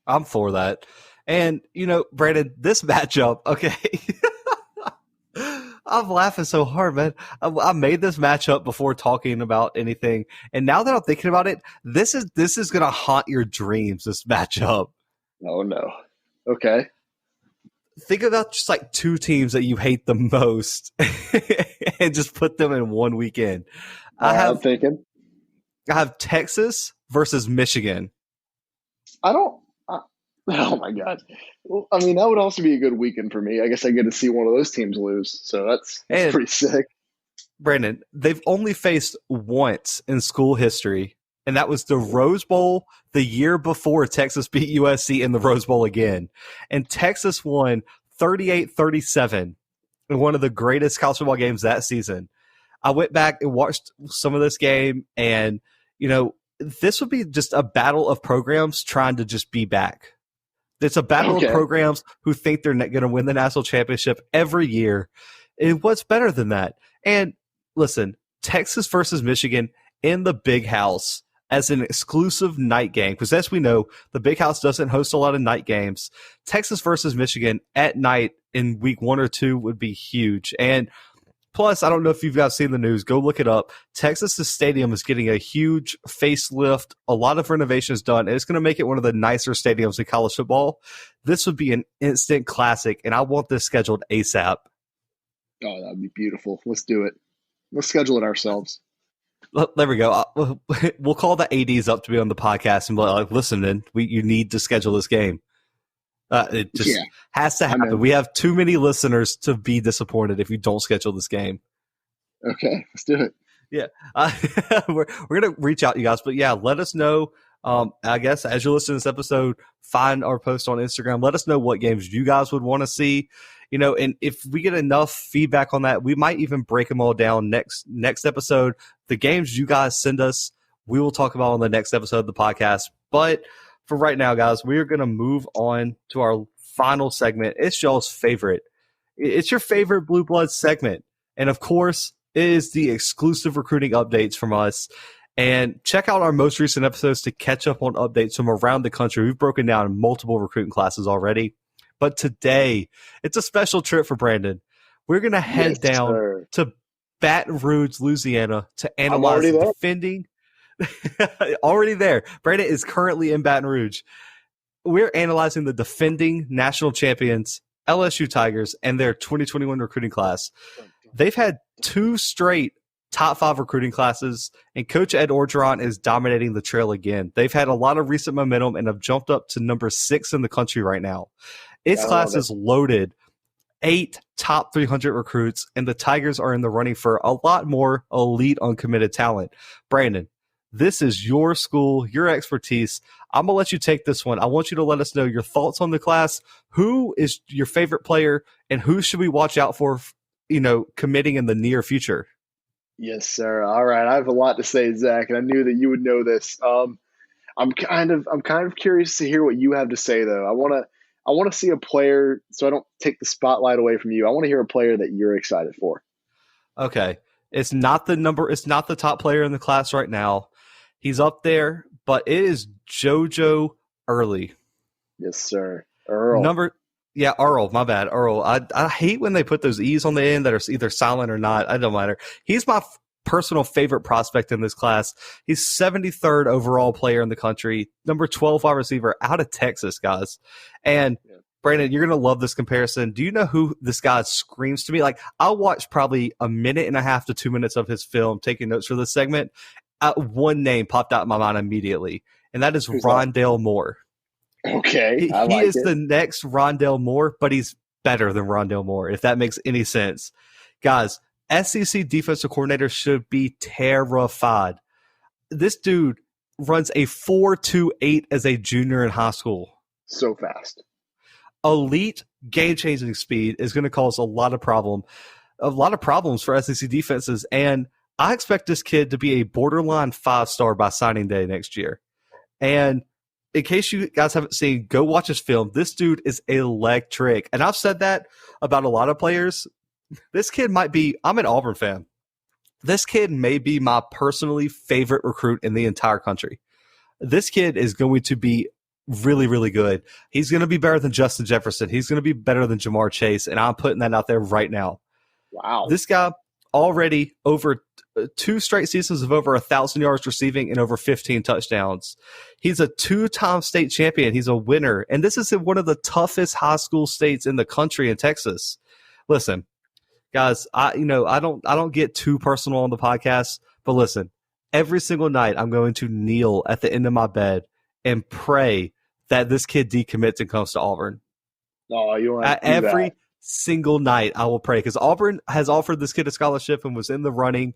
I'm for that. And, Brandon, this matchup, okay. I'm laughing so hard, man. I made this matchup before talking about anything. And now that I'm thinking about it, this is going to haunt your dreams, this matchup. Oh, no. Okay. Think about just like two teams that you hate the most and just put them in one weekend. I'm thinking. I have Texas versus Michigan. Oh my God. Well, I mean, that would also be a good weekend for me. I guess I get to see one of those teams lose. So that's pretty sick. Brandon, they've only faced once in school history, and that was the Rose Bowl the year before Texas beat USC in the Rose Bowl again. And Texas won 38-37 in one of the greatest college football games that season. I went back and watched some of this game, and, this would be just a battle of programs trying to just be back. It's a battle of programs who think they're going to win the national championship every year. And what's better than that? And listen, Texas versus Michigan in the Big House as an exclusive night game, because as we know, the Big House doesn't host a lot of night games. Texas versus Michigan at night in week 1 or 2 would be huge. And plus, I don't know if you've guys seen the news. Go look it up. Texas's stadium is getting a huge facelift, a lot of renovations done, and it's going to make it one of the nicer stadiums in college football. This would be an instant classic, and I want this scheduled ASAP. Oh, that would be beautiful. Let's do it. Let's schedule it ourselves. There we go. We'll call the ADs up to be on the podcast and be like, listen, man, you need to schedule this game. It just has to happen. We have too many listeners to be disappointed if you don't schedule this game. Okay, let's do it. Yeah. We're going to reach out to you guys. But, yeah, let us know. I guess as you listen to this episode, find our post on Instagram. Let us know what games you guys would want to see. And if we get enough feedback on that, we might even break them all down next episode. The games you guys send us, we will talk about on the next episode of the podcast. But for right now, guys, we are going to move on to our final segment. It's y'all's favorite. It's your favorite Blue Bloods segment. And, of course, it is the exclusive recruiting updates from us. And check out our most recent episodes to catch up on updates from around the country. We've broken down multiple recruiting classes already. But today, it's a special trip for Brandon. We're going to head down to Baton Rouge, Louisiana to analyze the defending. Already there. Brandon is currently in Baton Rouge. We're analyzing the defending national champions, LSU Tigers, and their 2021 recruiting class. They've had 2 straight top 5 recruiting classes, and Coach Ed Orgeron is dominating the trail again. They've had a lot of recent momentum and have jumped up to number 6 in the country right now. Its class is loaded. 8 top 300 recruits, and the Tigers are in the running for a lot more elite uncommitted talent. Brandon, this is your school, your expertise. I'm going to let you take this one. I want you to let us know your thoughts on the class. Who is your favorite player, and who should we watch out for, committing in the near future? Yes, sir. All right. I have a lot to say, Zach, and I knew that you would know this. I'm kind of curious to hear what you have to say, though. I want to see a player, so I don't take the spotlight away from you. I want to hear a player that you're excited for. Okay. It's not the top player in the class right now. He's up there, but it is JoJo Early. Yes, sir. Earl. Earl, my bad. Earl. I hate when they put those E's on the end that are either silent or not. It don't matter. He's my personal favorite prospect in this class. He's 73rd overall player in the country, number 12 wide receiver out of Texas, guys. And Brandon, you're going to love this comparison. Do you know who this guy screams to me? Like, I'll watch probably a minute and a half to 2 minutes of his film, taking notes for this segment. One name popped out in my mind immediately, and that is Rondale Moore. Okay. He is the next Rondale Moore, but he's better than Rondale Moore, if that makes any sense. Guys, SEC defensive coordinator should be terrified. This dude runs a 4.28 as a junior in high school. So fast. Elite game-changing speed is going to cause a lot of problems for SEC defenses, and I expect this kid to be a borderline 5-star by signing day next year. And in case you guys haven't seen, go watch his film. This dude is electric. And I've said that about a lot of players. This kid might be, I'm an Auburn fan. This kid may be my personally favorite recruit in the entire country. This kid is going to be really, really good. He's going to be better than Justin Jefferson. He's going to be better than Jamar Chase. And I'm putting that out there right now. Wow. This guy already over 2 straight seasons of over 1,000 yards receiving and over 15 touchdowns. He's a 2-time state champion. He's a winner. And this is in one of the toughest high school states in the country in Texas. Listen, guys, I don't get too personal on the podcast, but listen, every single night I'm going to kneel at the end of my bed and pray that this kid decommits and comes to Auburn. Oh, you don't have to do every that. single night I will pray, because Auburn has offered this kid a scholarship and was in the running.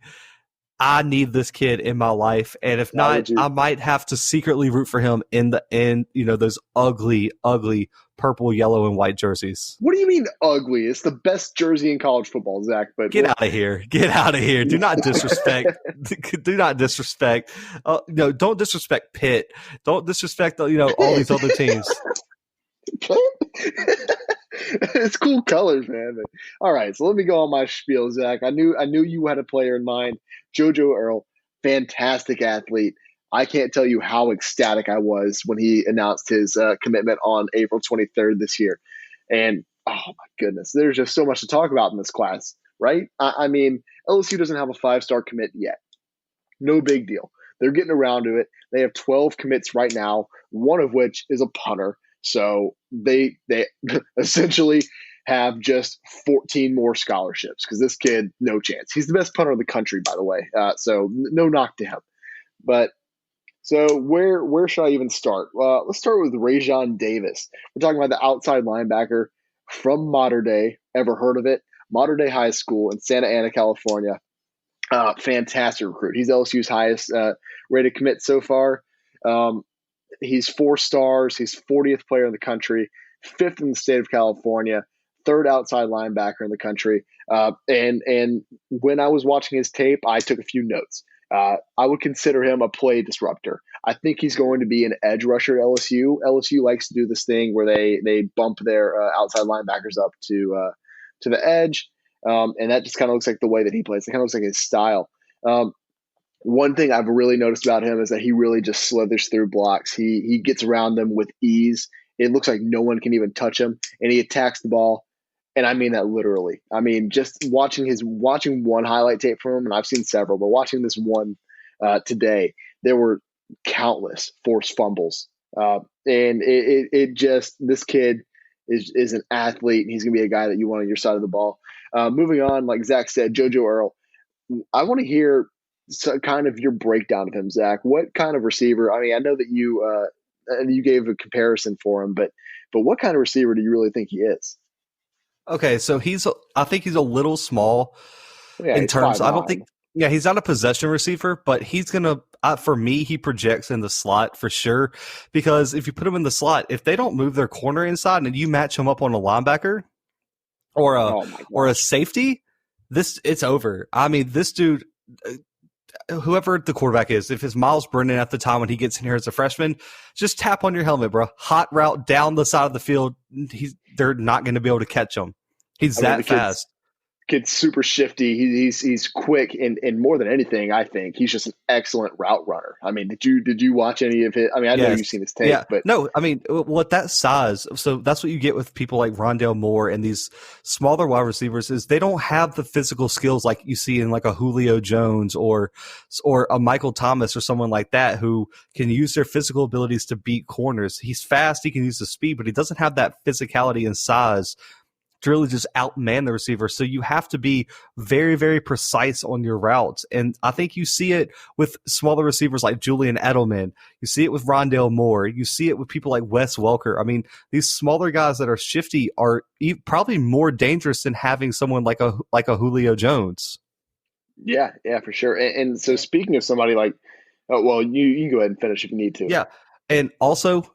I need this kid in my life, and if not, I might have to secretly root for him in those ugly, ugly purple, yellow, and white jerseys. What do you mean ugly? It's the best jersey in college football, Zach. But get out of here! Get out of here! Do not disrespect. Do not disrespect. No, don't disrespect Pitt. Don't disrespect all these other teams. It's cool colors, man. But, all right, so let me go on my spiel, Zach. I knew you had a player in mind, JoJo Earl, fantastic athlete. I can't tell you how ecstatic I was when he announced his commitment on April 23rd this year. And, oh, my goodness, there's just so much to talk about in this class, right? I mean, LSU doesn't have a 5-star commit yet. No big deal. They're getting around to it. They have 12 commits right now, one of which is a punter. So they essentially have just 14 more scholarships because this kid, no chance. He's the best punter in the country, by the way. So no knock to him. But so where should I even start? Let's start with Rajon Davis. We're talking about the outside linebacker from Mater Dei. Ever heard of it? Mater Dei High School in Santa Ana, California. Fantastic recruit. He's LSU's highest rated commit so far. He's 4 stars. He's 40th player in the country, 5th in the state of California, 3rd outside linebacker in the country. And when I was watching his tape, I took a few notes. I would consider him a play disruptor. I think he's going to be an edge rusher at LSU. LSU likes to do this thing where they bump their outside linebackers up to the edge, and that just kind of looks like the way that he plays. It kind of looks like his style. One thing I've really noticed about him is that he really just slithers through blocks. He gets around them with ease. It looks like no one can even touch him, and he attacks the ball. And I mean that literally. I mean, just watching one highlight tape from him, and I've seen several, but watching this one today, there were countless forced fumbles. And this kid is an athlete, and he's going to be a guy that you want on your side of the ball. Moving on, like Zach said, JoJo Earl. I want to hear kind of your breakdown of him, Zach. What kind of receiver? I mean, I know that you gave a comparison for him, but what kind of receiver do you really think he is? Okay, so I think he's a little small in terms. I don't think. Yeah, he's not a possession receiver, but he's gonna. For me, he projects in the slot for sure. Because if you put him in the slot, if they don't move their corner inside and you match him up on a linebacker or a safety, it's over. I mean, this dude. Whoever the quarterback is, if it's Miles Brennan at the time when he gets in here as a freshman, just tap on your helmet, bro. Hot route down the side of the field. They're not going to be able to catch him. He's that fast. Kid's super shifty. He's quick, and more than anything, I think he's just an excellent route runner. I mean, did you watch any of it? I mean, I know you've seen his tape, but no, I mean, what that size. So that's what you get with people like Rondale Moore and these smaller wide receivers is they don't have the physical skills like you see in like a Julio Jones or a Michael Thomas or someone like that who can use their physical abilities to beat corners. He's fast, he can use the speed, but he doesn't have that physicality and size to really just outman the receiver. So you have to be very, very precise on your routes. And I think you see it with smaller receivers like Julian Edelman. You see it with Rondale Moore. You see it with people like Wes Welker. I mean, these smaller guys that are shifty are probably more dangerous than having someone like a Julio Jones. Yeah, for sure. And so speaking of somebody like, you can go ahead and finish if you need to. Yeah. And also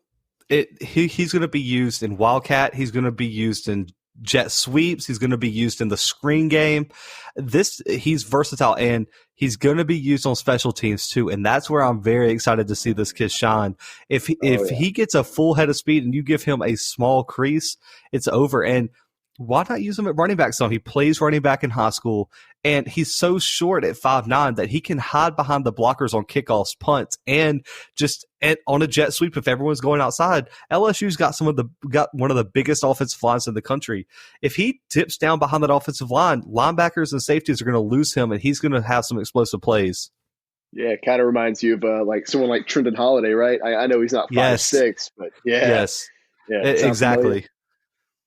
he's going to be used in Wildcat. He's going to be used in jet sweeps. He's going to be used in the screen game. He's versatile, and he's going to be used on special teams too. And that's where I'm very excited to see this kid shine. If he gets a full head of speed and you give him a small crease, it's over. And why not use him at running back some? He plays running back in high school, and he's so short at 5'9" that he can hide behind the blockers on kickoffs, punts, and on a jet sweep if everyone's going outside. LSU's got one of the biggest offensive lines in the country. If he dips down behind that offensive line, linebackers and safeties are going to lose him, and he's going to have some explosive plays. Yeah, it kind of reminds you of like someone like Trenton Holiday, right? I know he's not 5'6", but yeah. Yes. Yeah, Exactly. Familiar?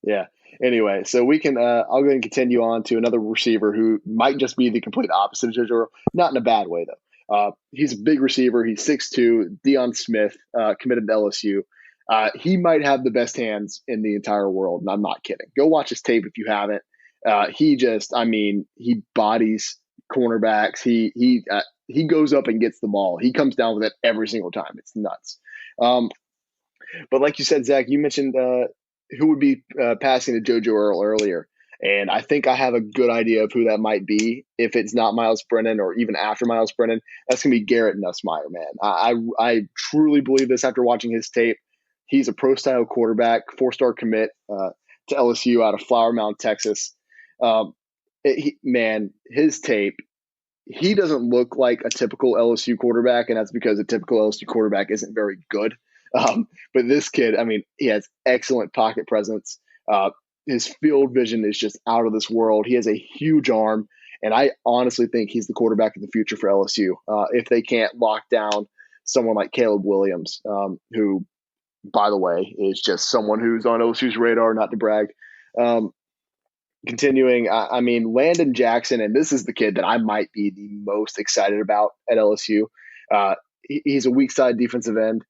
Yeah. Anyway, so we can I'll go ahead and continue on to another receiver who might just be the complete opposite of JoJo, not in a bad way though. He's a big receiver. He's 6'2", Deion Smith, committed to LSU. He might have the best hands in the entire world, and I'm not kidding. Go watch his tape if you haven't. He bodies cornerbacks. He goes up and gets the ball. He comes down with it every single time. It's nuts. But like you said, Zach, you mentioned who would be passing to JoJo Earl earlier. And I think I have a good idea of who that might be. If it's not Miles Brennan or even after Miles Brennan, that's going to be Garrett Nussmeier, man. I truly believe this after watching his tape. He's a pro-style quarterback, 4-star commit to LSU out of Flower Mound, Texas. His tape, he doesn't look like a typical LSU quarterback, and that's because a typical LSU quarterback isn't very good. But this kid, he has excellent pocket presence. His field vision is just out of this world. He has a huge arm, and I honestly think he's the quarterback of the future for LSU. If they can't lock down someone like Caleb Williams, who, by the way, is just someone who's on LSU's radar, not to brag. Continuing, Landon Jackson, and this is the kid that I might be the most excited about at LSU. He's a weak side defensive end.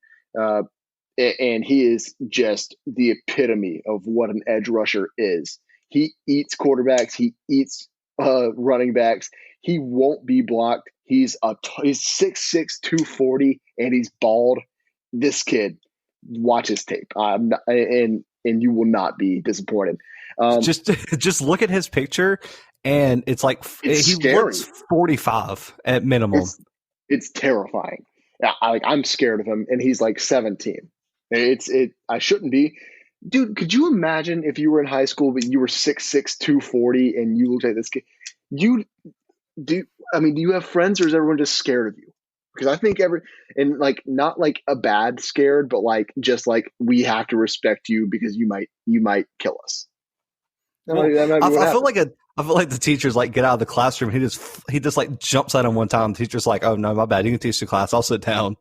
And he is just the epitome of what an edge rusher is. He eats quarterbacks. He eats running backs. He won't be blocked. He's 6'6", 240, and he's bald. This kid, watch his tape. And you will not be disappointed. Just look at his picture, and it's like he scary. Looks 45 at minimum. It's terrifying. I'm scared of him, and he's like 17. I shouldn't be. Dude, could you imagine if you were in high school but you were 6'6", 240 and you looked like this kid? Do you have friends, or is everyone just scared of you? Because I think not like a bad scared, but like just like we have to respect you because you might kill us. Well, I feel like the teachers like get out of the classroom. He just like jumps at him one time. The teacher's like, "Oh no, my bad. You can teach the class. I'll sit down."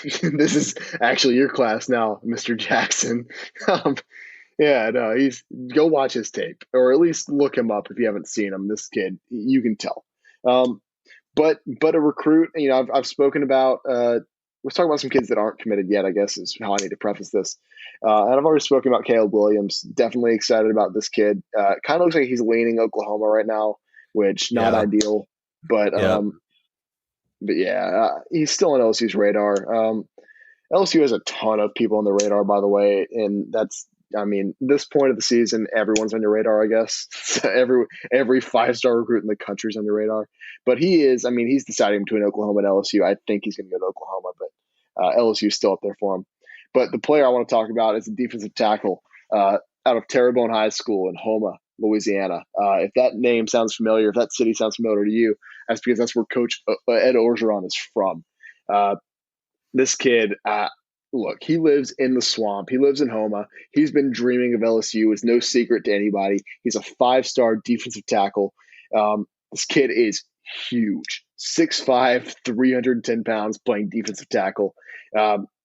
This is actually your class now, Mr. Jackson. Go watch his tape, or at least look him up if you haven't seen him. This kid, you can tell. But a recruit, I've spoken about. Let's talk about some kids that aren't committed yet, I guess, is how I need to preface this. And I've already spoken about Caleb Williams. Definitely excited about this kid. Kind of looks like he's leaning Oklahoma right now, which not ideal. But he's still on LSU's radar. LSU has a ton of people on the radar, by the way, and that's, this point of the season, everyone's on your radar, I guess. every 5-star recruit in the country is on your radar. But he's deciding between Oklahoma and LSU. I think he's going to go to Oklahoma, but LSU is still up there for him. But the player I want to talk about is a defensive tackle out of Terrebonne High School in Houma, Louisiana. If that name sounds familiar, if that city sounds familiar to you, that's because that's where Coach Ed Orgeron is from. This kid, look, he lives in the swamp. He lives in Houma. He's been dreaming of LSU. It's no secret to anybody. He's a 5-star defensive tackle. This kid is huge. 6'5", 310 pounds, playing defensive tackle.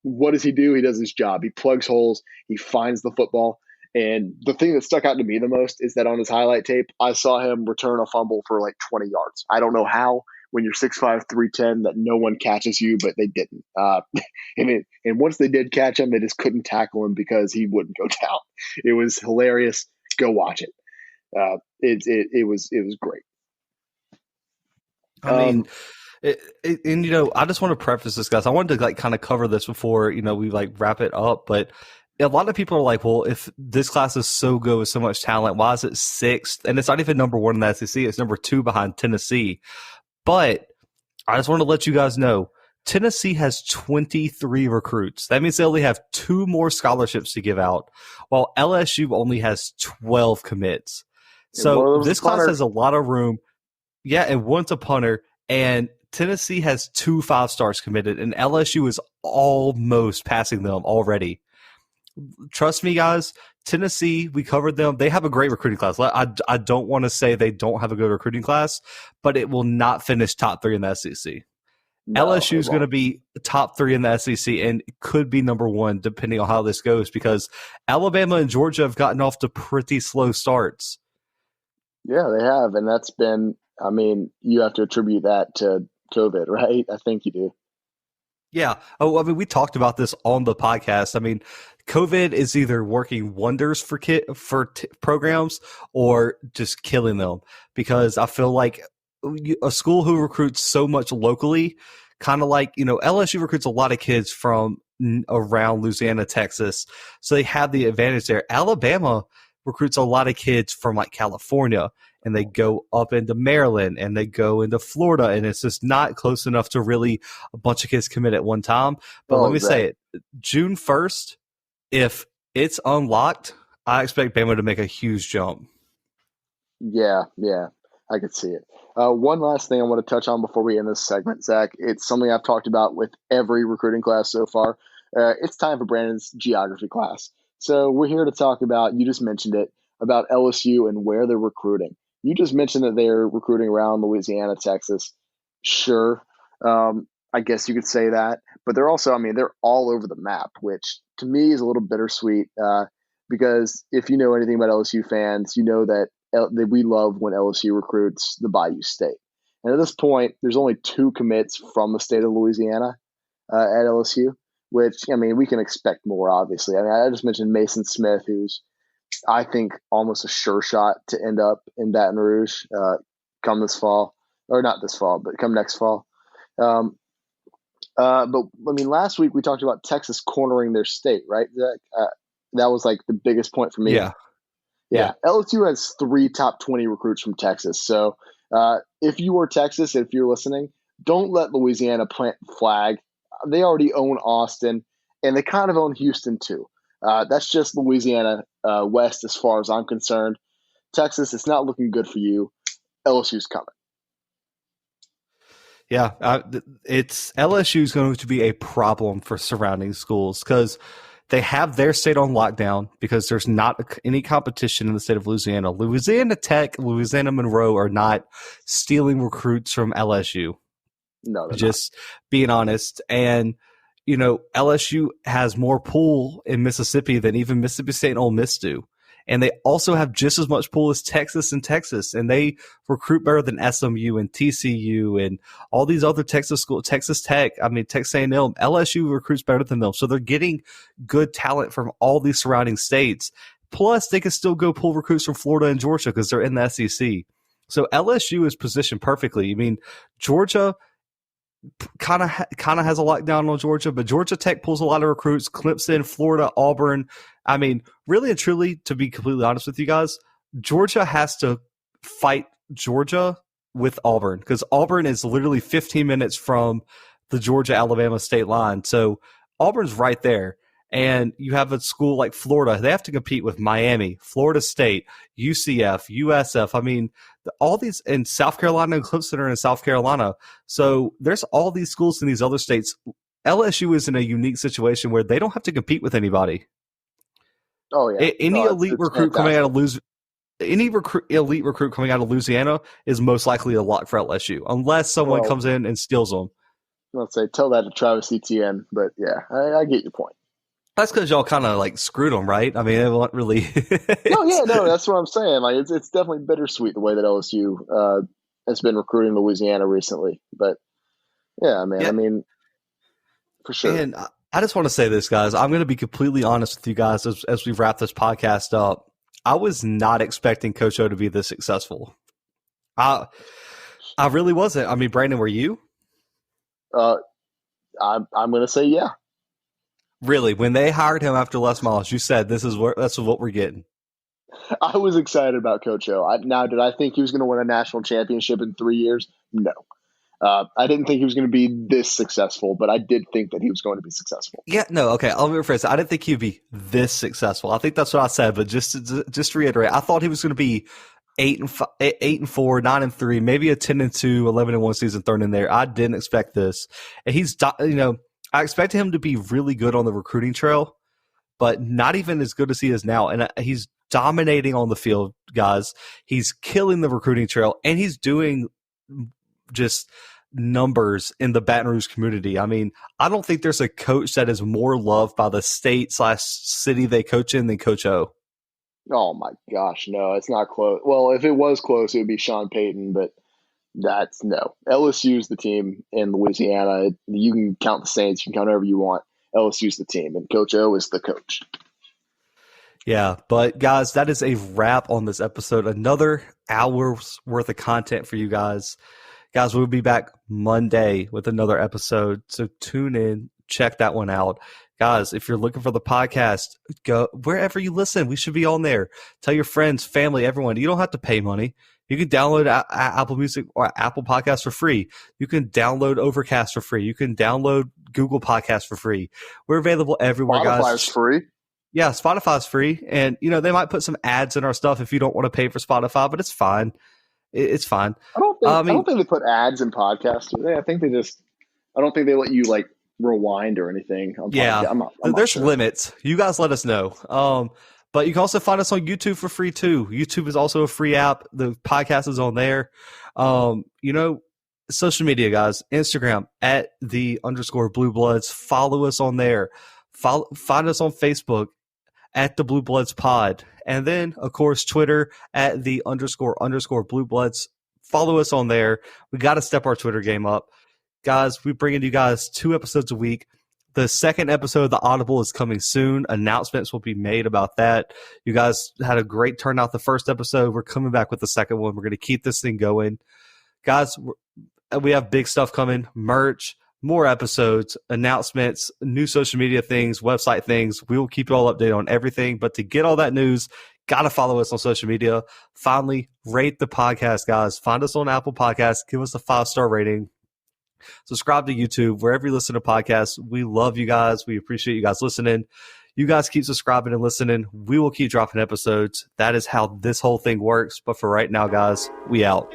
What does he do? He does his job. He plugs holes. He finds the football. And the thing that stuck out to me the most is that on his highlight tape, I saw him return a fumble for like 20 yards. I don't know how, when you're 6'5", 310, that no one catches you, but they didn't. And once they did catch him, they just couldn't tackle him because he wouldn't go down. It was hilarious. Go watch it. It was great. I just want to preface this, guys. I wanted to kind of cover this before we wrap it up, but a lot of people are like, well, if this class is so good with so much talent, why is it sixth? And it's not even number one in the SEC. It's number two behind Tennessee. But I just want to let you guys know, Tennessee has 23 recruits. That means they only have 2 more scholarships to give out, while LSU only has 12 commits. So this class has a lot of room. Yeah, and one's a punter. And Tennessee has 2 5-stars committed, and LSU is almost passing them already. Trust me, guys. Tennessee, we covered them. They have a great recruiting class. I don't want to say they don't have a good recruiting class, but it will not finish top 3 in the SEC. No, LSU is going to be top 3 in the SEC and could be number 1 depending on how this goes, because Alabama and Georgia have gotten off to pretty slow starts. Yeah, they have, and that's been, I mean, you have to attribute that to COVID, right? I think you do. Yeah. Oh, I mean, we talked about this on the podcast. I mean, COVID is either working wonders for programs or just killing them, because I feel like a school who recruits so much locally, kind of like, LSU recruits a lot of kids from around Louisiana, Texas. So they have the advantage there. Alabama recruits a lot of kids from like California, and they go up into Maryland and they go into Florida, and it's just not close enough to really a bunch of kids commit at one time. But let me say it, June 1st, if it's unlocked, I expect Bama to make a huge jump. Yeah, I could see it. One last thing I want to touch on before we end this segment, Zach. It's something I've talked about with every recruiting class so far. It's time for Brandon's geography class. So we're here to talk about, you just mentioned it, about LSU and where they're recruiting. You just mentioned that they're recruiting around Louisiana, Texas. Sure, I guess you could say that. But they're also, they're all over the map, which to me is a little bittersweet, because if you know anything about LSU fans, you know that we love when LSU recruits the Bayou State. And at this point, there's only 2 commits from the state of Louisiana at LSU, which, we can expect more, obviously. I just mentioned Mason Smith, who's, I think, almost a sure shot to end up in Baton Rouge come this fall. Or not this fall, but come next fall. But, last week we talked about Texas cornering their state, right? That was like the biggest point for me. Yeah. LSU has 3 top 20 recruits from Texas. So if you are Texas, if you're listening, don't let Louisiana plant the flag. They already own Austin, and they kind of own Houston too. That's just Louisiana West as far as I'm concerned. Texas, it's not looking good for you. LSU's coming. Yeah, it's LSU's going to be a problem for surrounding schools, because they have their state on lockdown because there's not any competition in the state of Louisiana. Louisiana Tech, Louisiana Monroe are not stealing recruits from LSU. No, just being honest. And, LSU has more pool in Mississippi than even Mississippi State and Ole Miss do. And they also have just as much pool as Texas, and they recruit better than SMU and TCU and all these other Texas schools, Texas Tech, Texas A&M. LSU recruits better than them. So they're getting good talent from all these surrounding states. Plus, they can still go pull recruits from Florida and Georgia because they're in the SEC. So LSU is positioned perfectly. Georgia kind of has a lockdown on Georgia, but Georgia Tech pulls a lot of recruits. Clemson, Florida, Auburn. Really and truly, to be completely honest with you guys, Georgia has to fight Georgia with Auburn, because Auburn is literally 15 minutes from the Georgia-Alabama state line. So Auburn's right there. And you have a school like Florida, they have to compete with Miami, Florida State, UCF, USF. All these in South Carolina and Clemson are in South Carolina. So there's all these schools in these other states. LSU is in a unique situation where they don't have to compete with anybody. Oh yeah. Any elite recruit coming out of elite recruit coming out of Louisiana is most likely a lock for LSU, unless someone comes in and steals them. Let's say tell that to Travis Etienne, but yeah, I get your point. That's because y'all kind of like screwed them, right? It wasn't really. No, that's what I'm saying. It's definitely bittersweet the way that LSU has been recruiting Louisiana recently, but yeah, man. For sure. And I just want to say this, guys. I'm going to be completely honest with you guys as we wrap this podcast up. I was not expecting Coach O to be this successful. I really wasn't. Brandon, were you? I'm going to say yeah. Really, when they hired him after Les Miles, you said that's what we're getting. I was excited about Coach O. Now, did I think he was going to win a national championship in 3 years? No. I didn't think he was going to be this successful, but I did think that he was going to be succcessful. Yeah, no, okay. I'll rephrase. I didn't think he'd be this successful. I think that's what I said, but just to reiterate, I thought he was going to be 8-4, 9-3, maybe a 10-2, 11-1 season thrown in there. I didn't expect this, and I expected him to be really good on the recruiting trail, but not even as good as he is now. And he's dominating on the field, guys. He's killing the recruiting trail, and he's doing just numbers in the Baton Rouge community. I mean, I don't think there's a coach that is more loved by the state/city they coach in than Coach O. Oh my gosh, no, it's not close. Well, if it was close, it would be Sean Payton, but that's no. LSU's the team in Louisiana. You can count the Saints, you can count whoever you want. LSU's the team, and Coach O is the coach. Yeah, but guys, that is a wrap on this episode. Another hour's worth of content for you guys. Guys, we'll be back Monday with another episode, so tune in, check that one out. Guys, if you're looking for the podcast, go wherever you listen. We should be on there. Tell your friends, family, everyone. You don't have to pay money. You can download Apple Music or Apple Podcasts for free. You can download Overcast for free. You can download Google Podcasts for free. We're available everywhere, guys. Spotify's free. Yeah, Spotify's free. And, they might put some ads in our stuff if you don't want to pay for Spotify, but it's fine. It's fine. I don't think they put ads in podcasts, do they? I don't think they let you like rewind or anything. Yeah, I'm not there's sure. limits. You guys let us know. But you can also find us on YouTube for free too. YouTube is also a free app. The podcast is on there. Social media, guys. Instagram at @the_Bluebloods. Follow us on there. Find us on Facebook at the Bluebloods Pod. And then, of course, Twitter at @the_Bluebloods. Follow us on there. We got to step our Twitter game up. Guys, we're bringing you guys 2 episodes a week. The second episode of The Audible is coming soon. Announcements will be made about that. You guys had a great turnout the first episode. We're coming back with the second one. We're going to keep this thing going. Guys, we have big stuff coming. Merch, more episodes, announcements, new social media things, website things. We will keep you all updated on everything. But to get all that news, got to follow us on social media. Finally, rate the podcast, guys. Find us on Apple Podcasts. Give us a 5-star rating. Subscribe to YouTube, wherever you listen to podcasts. We love you guys. We appreciate you guys listening. You guys keep subscribing and listening. We will keep dropping episodes. That is how this whole thing works. But for right now, guys, we out.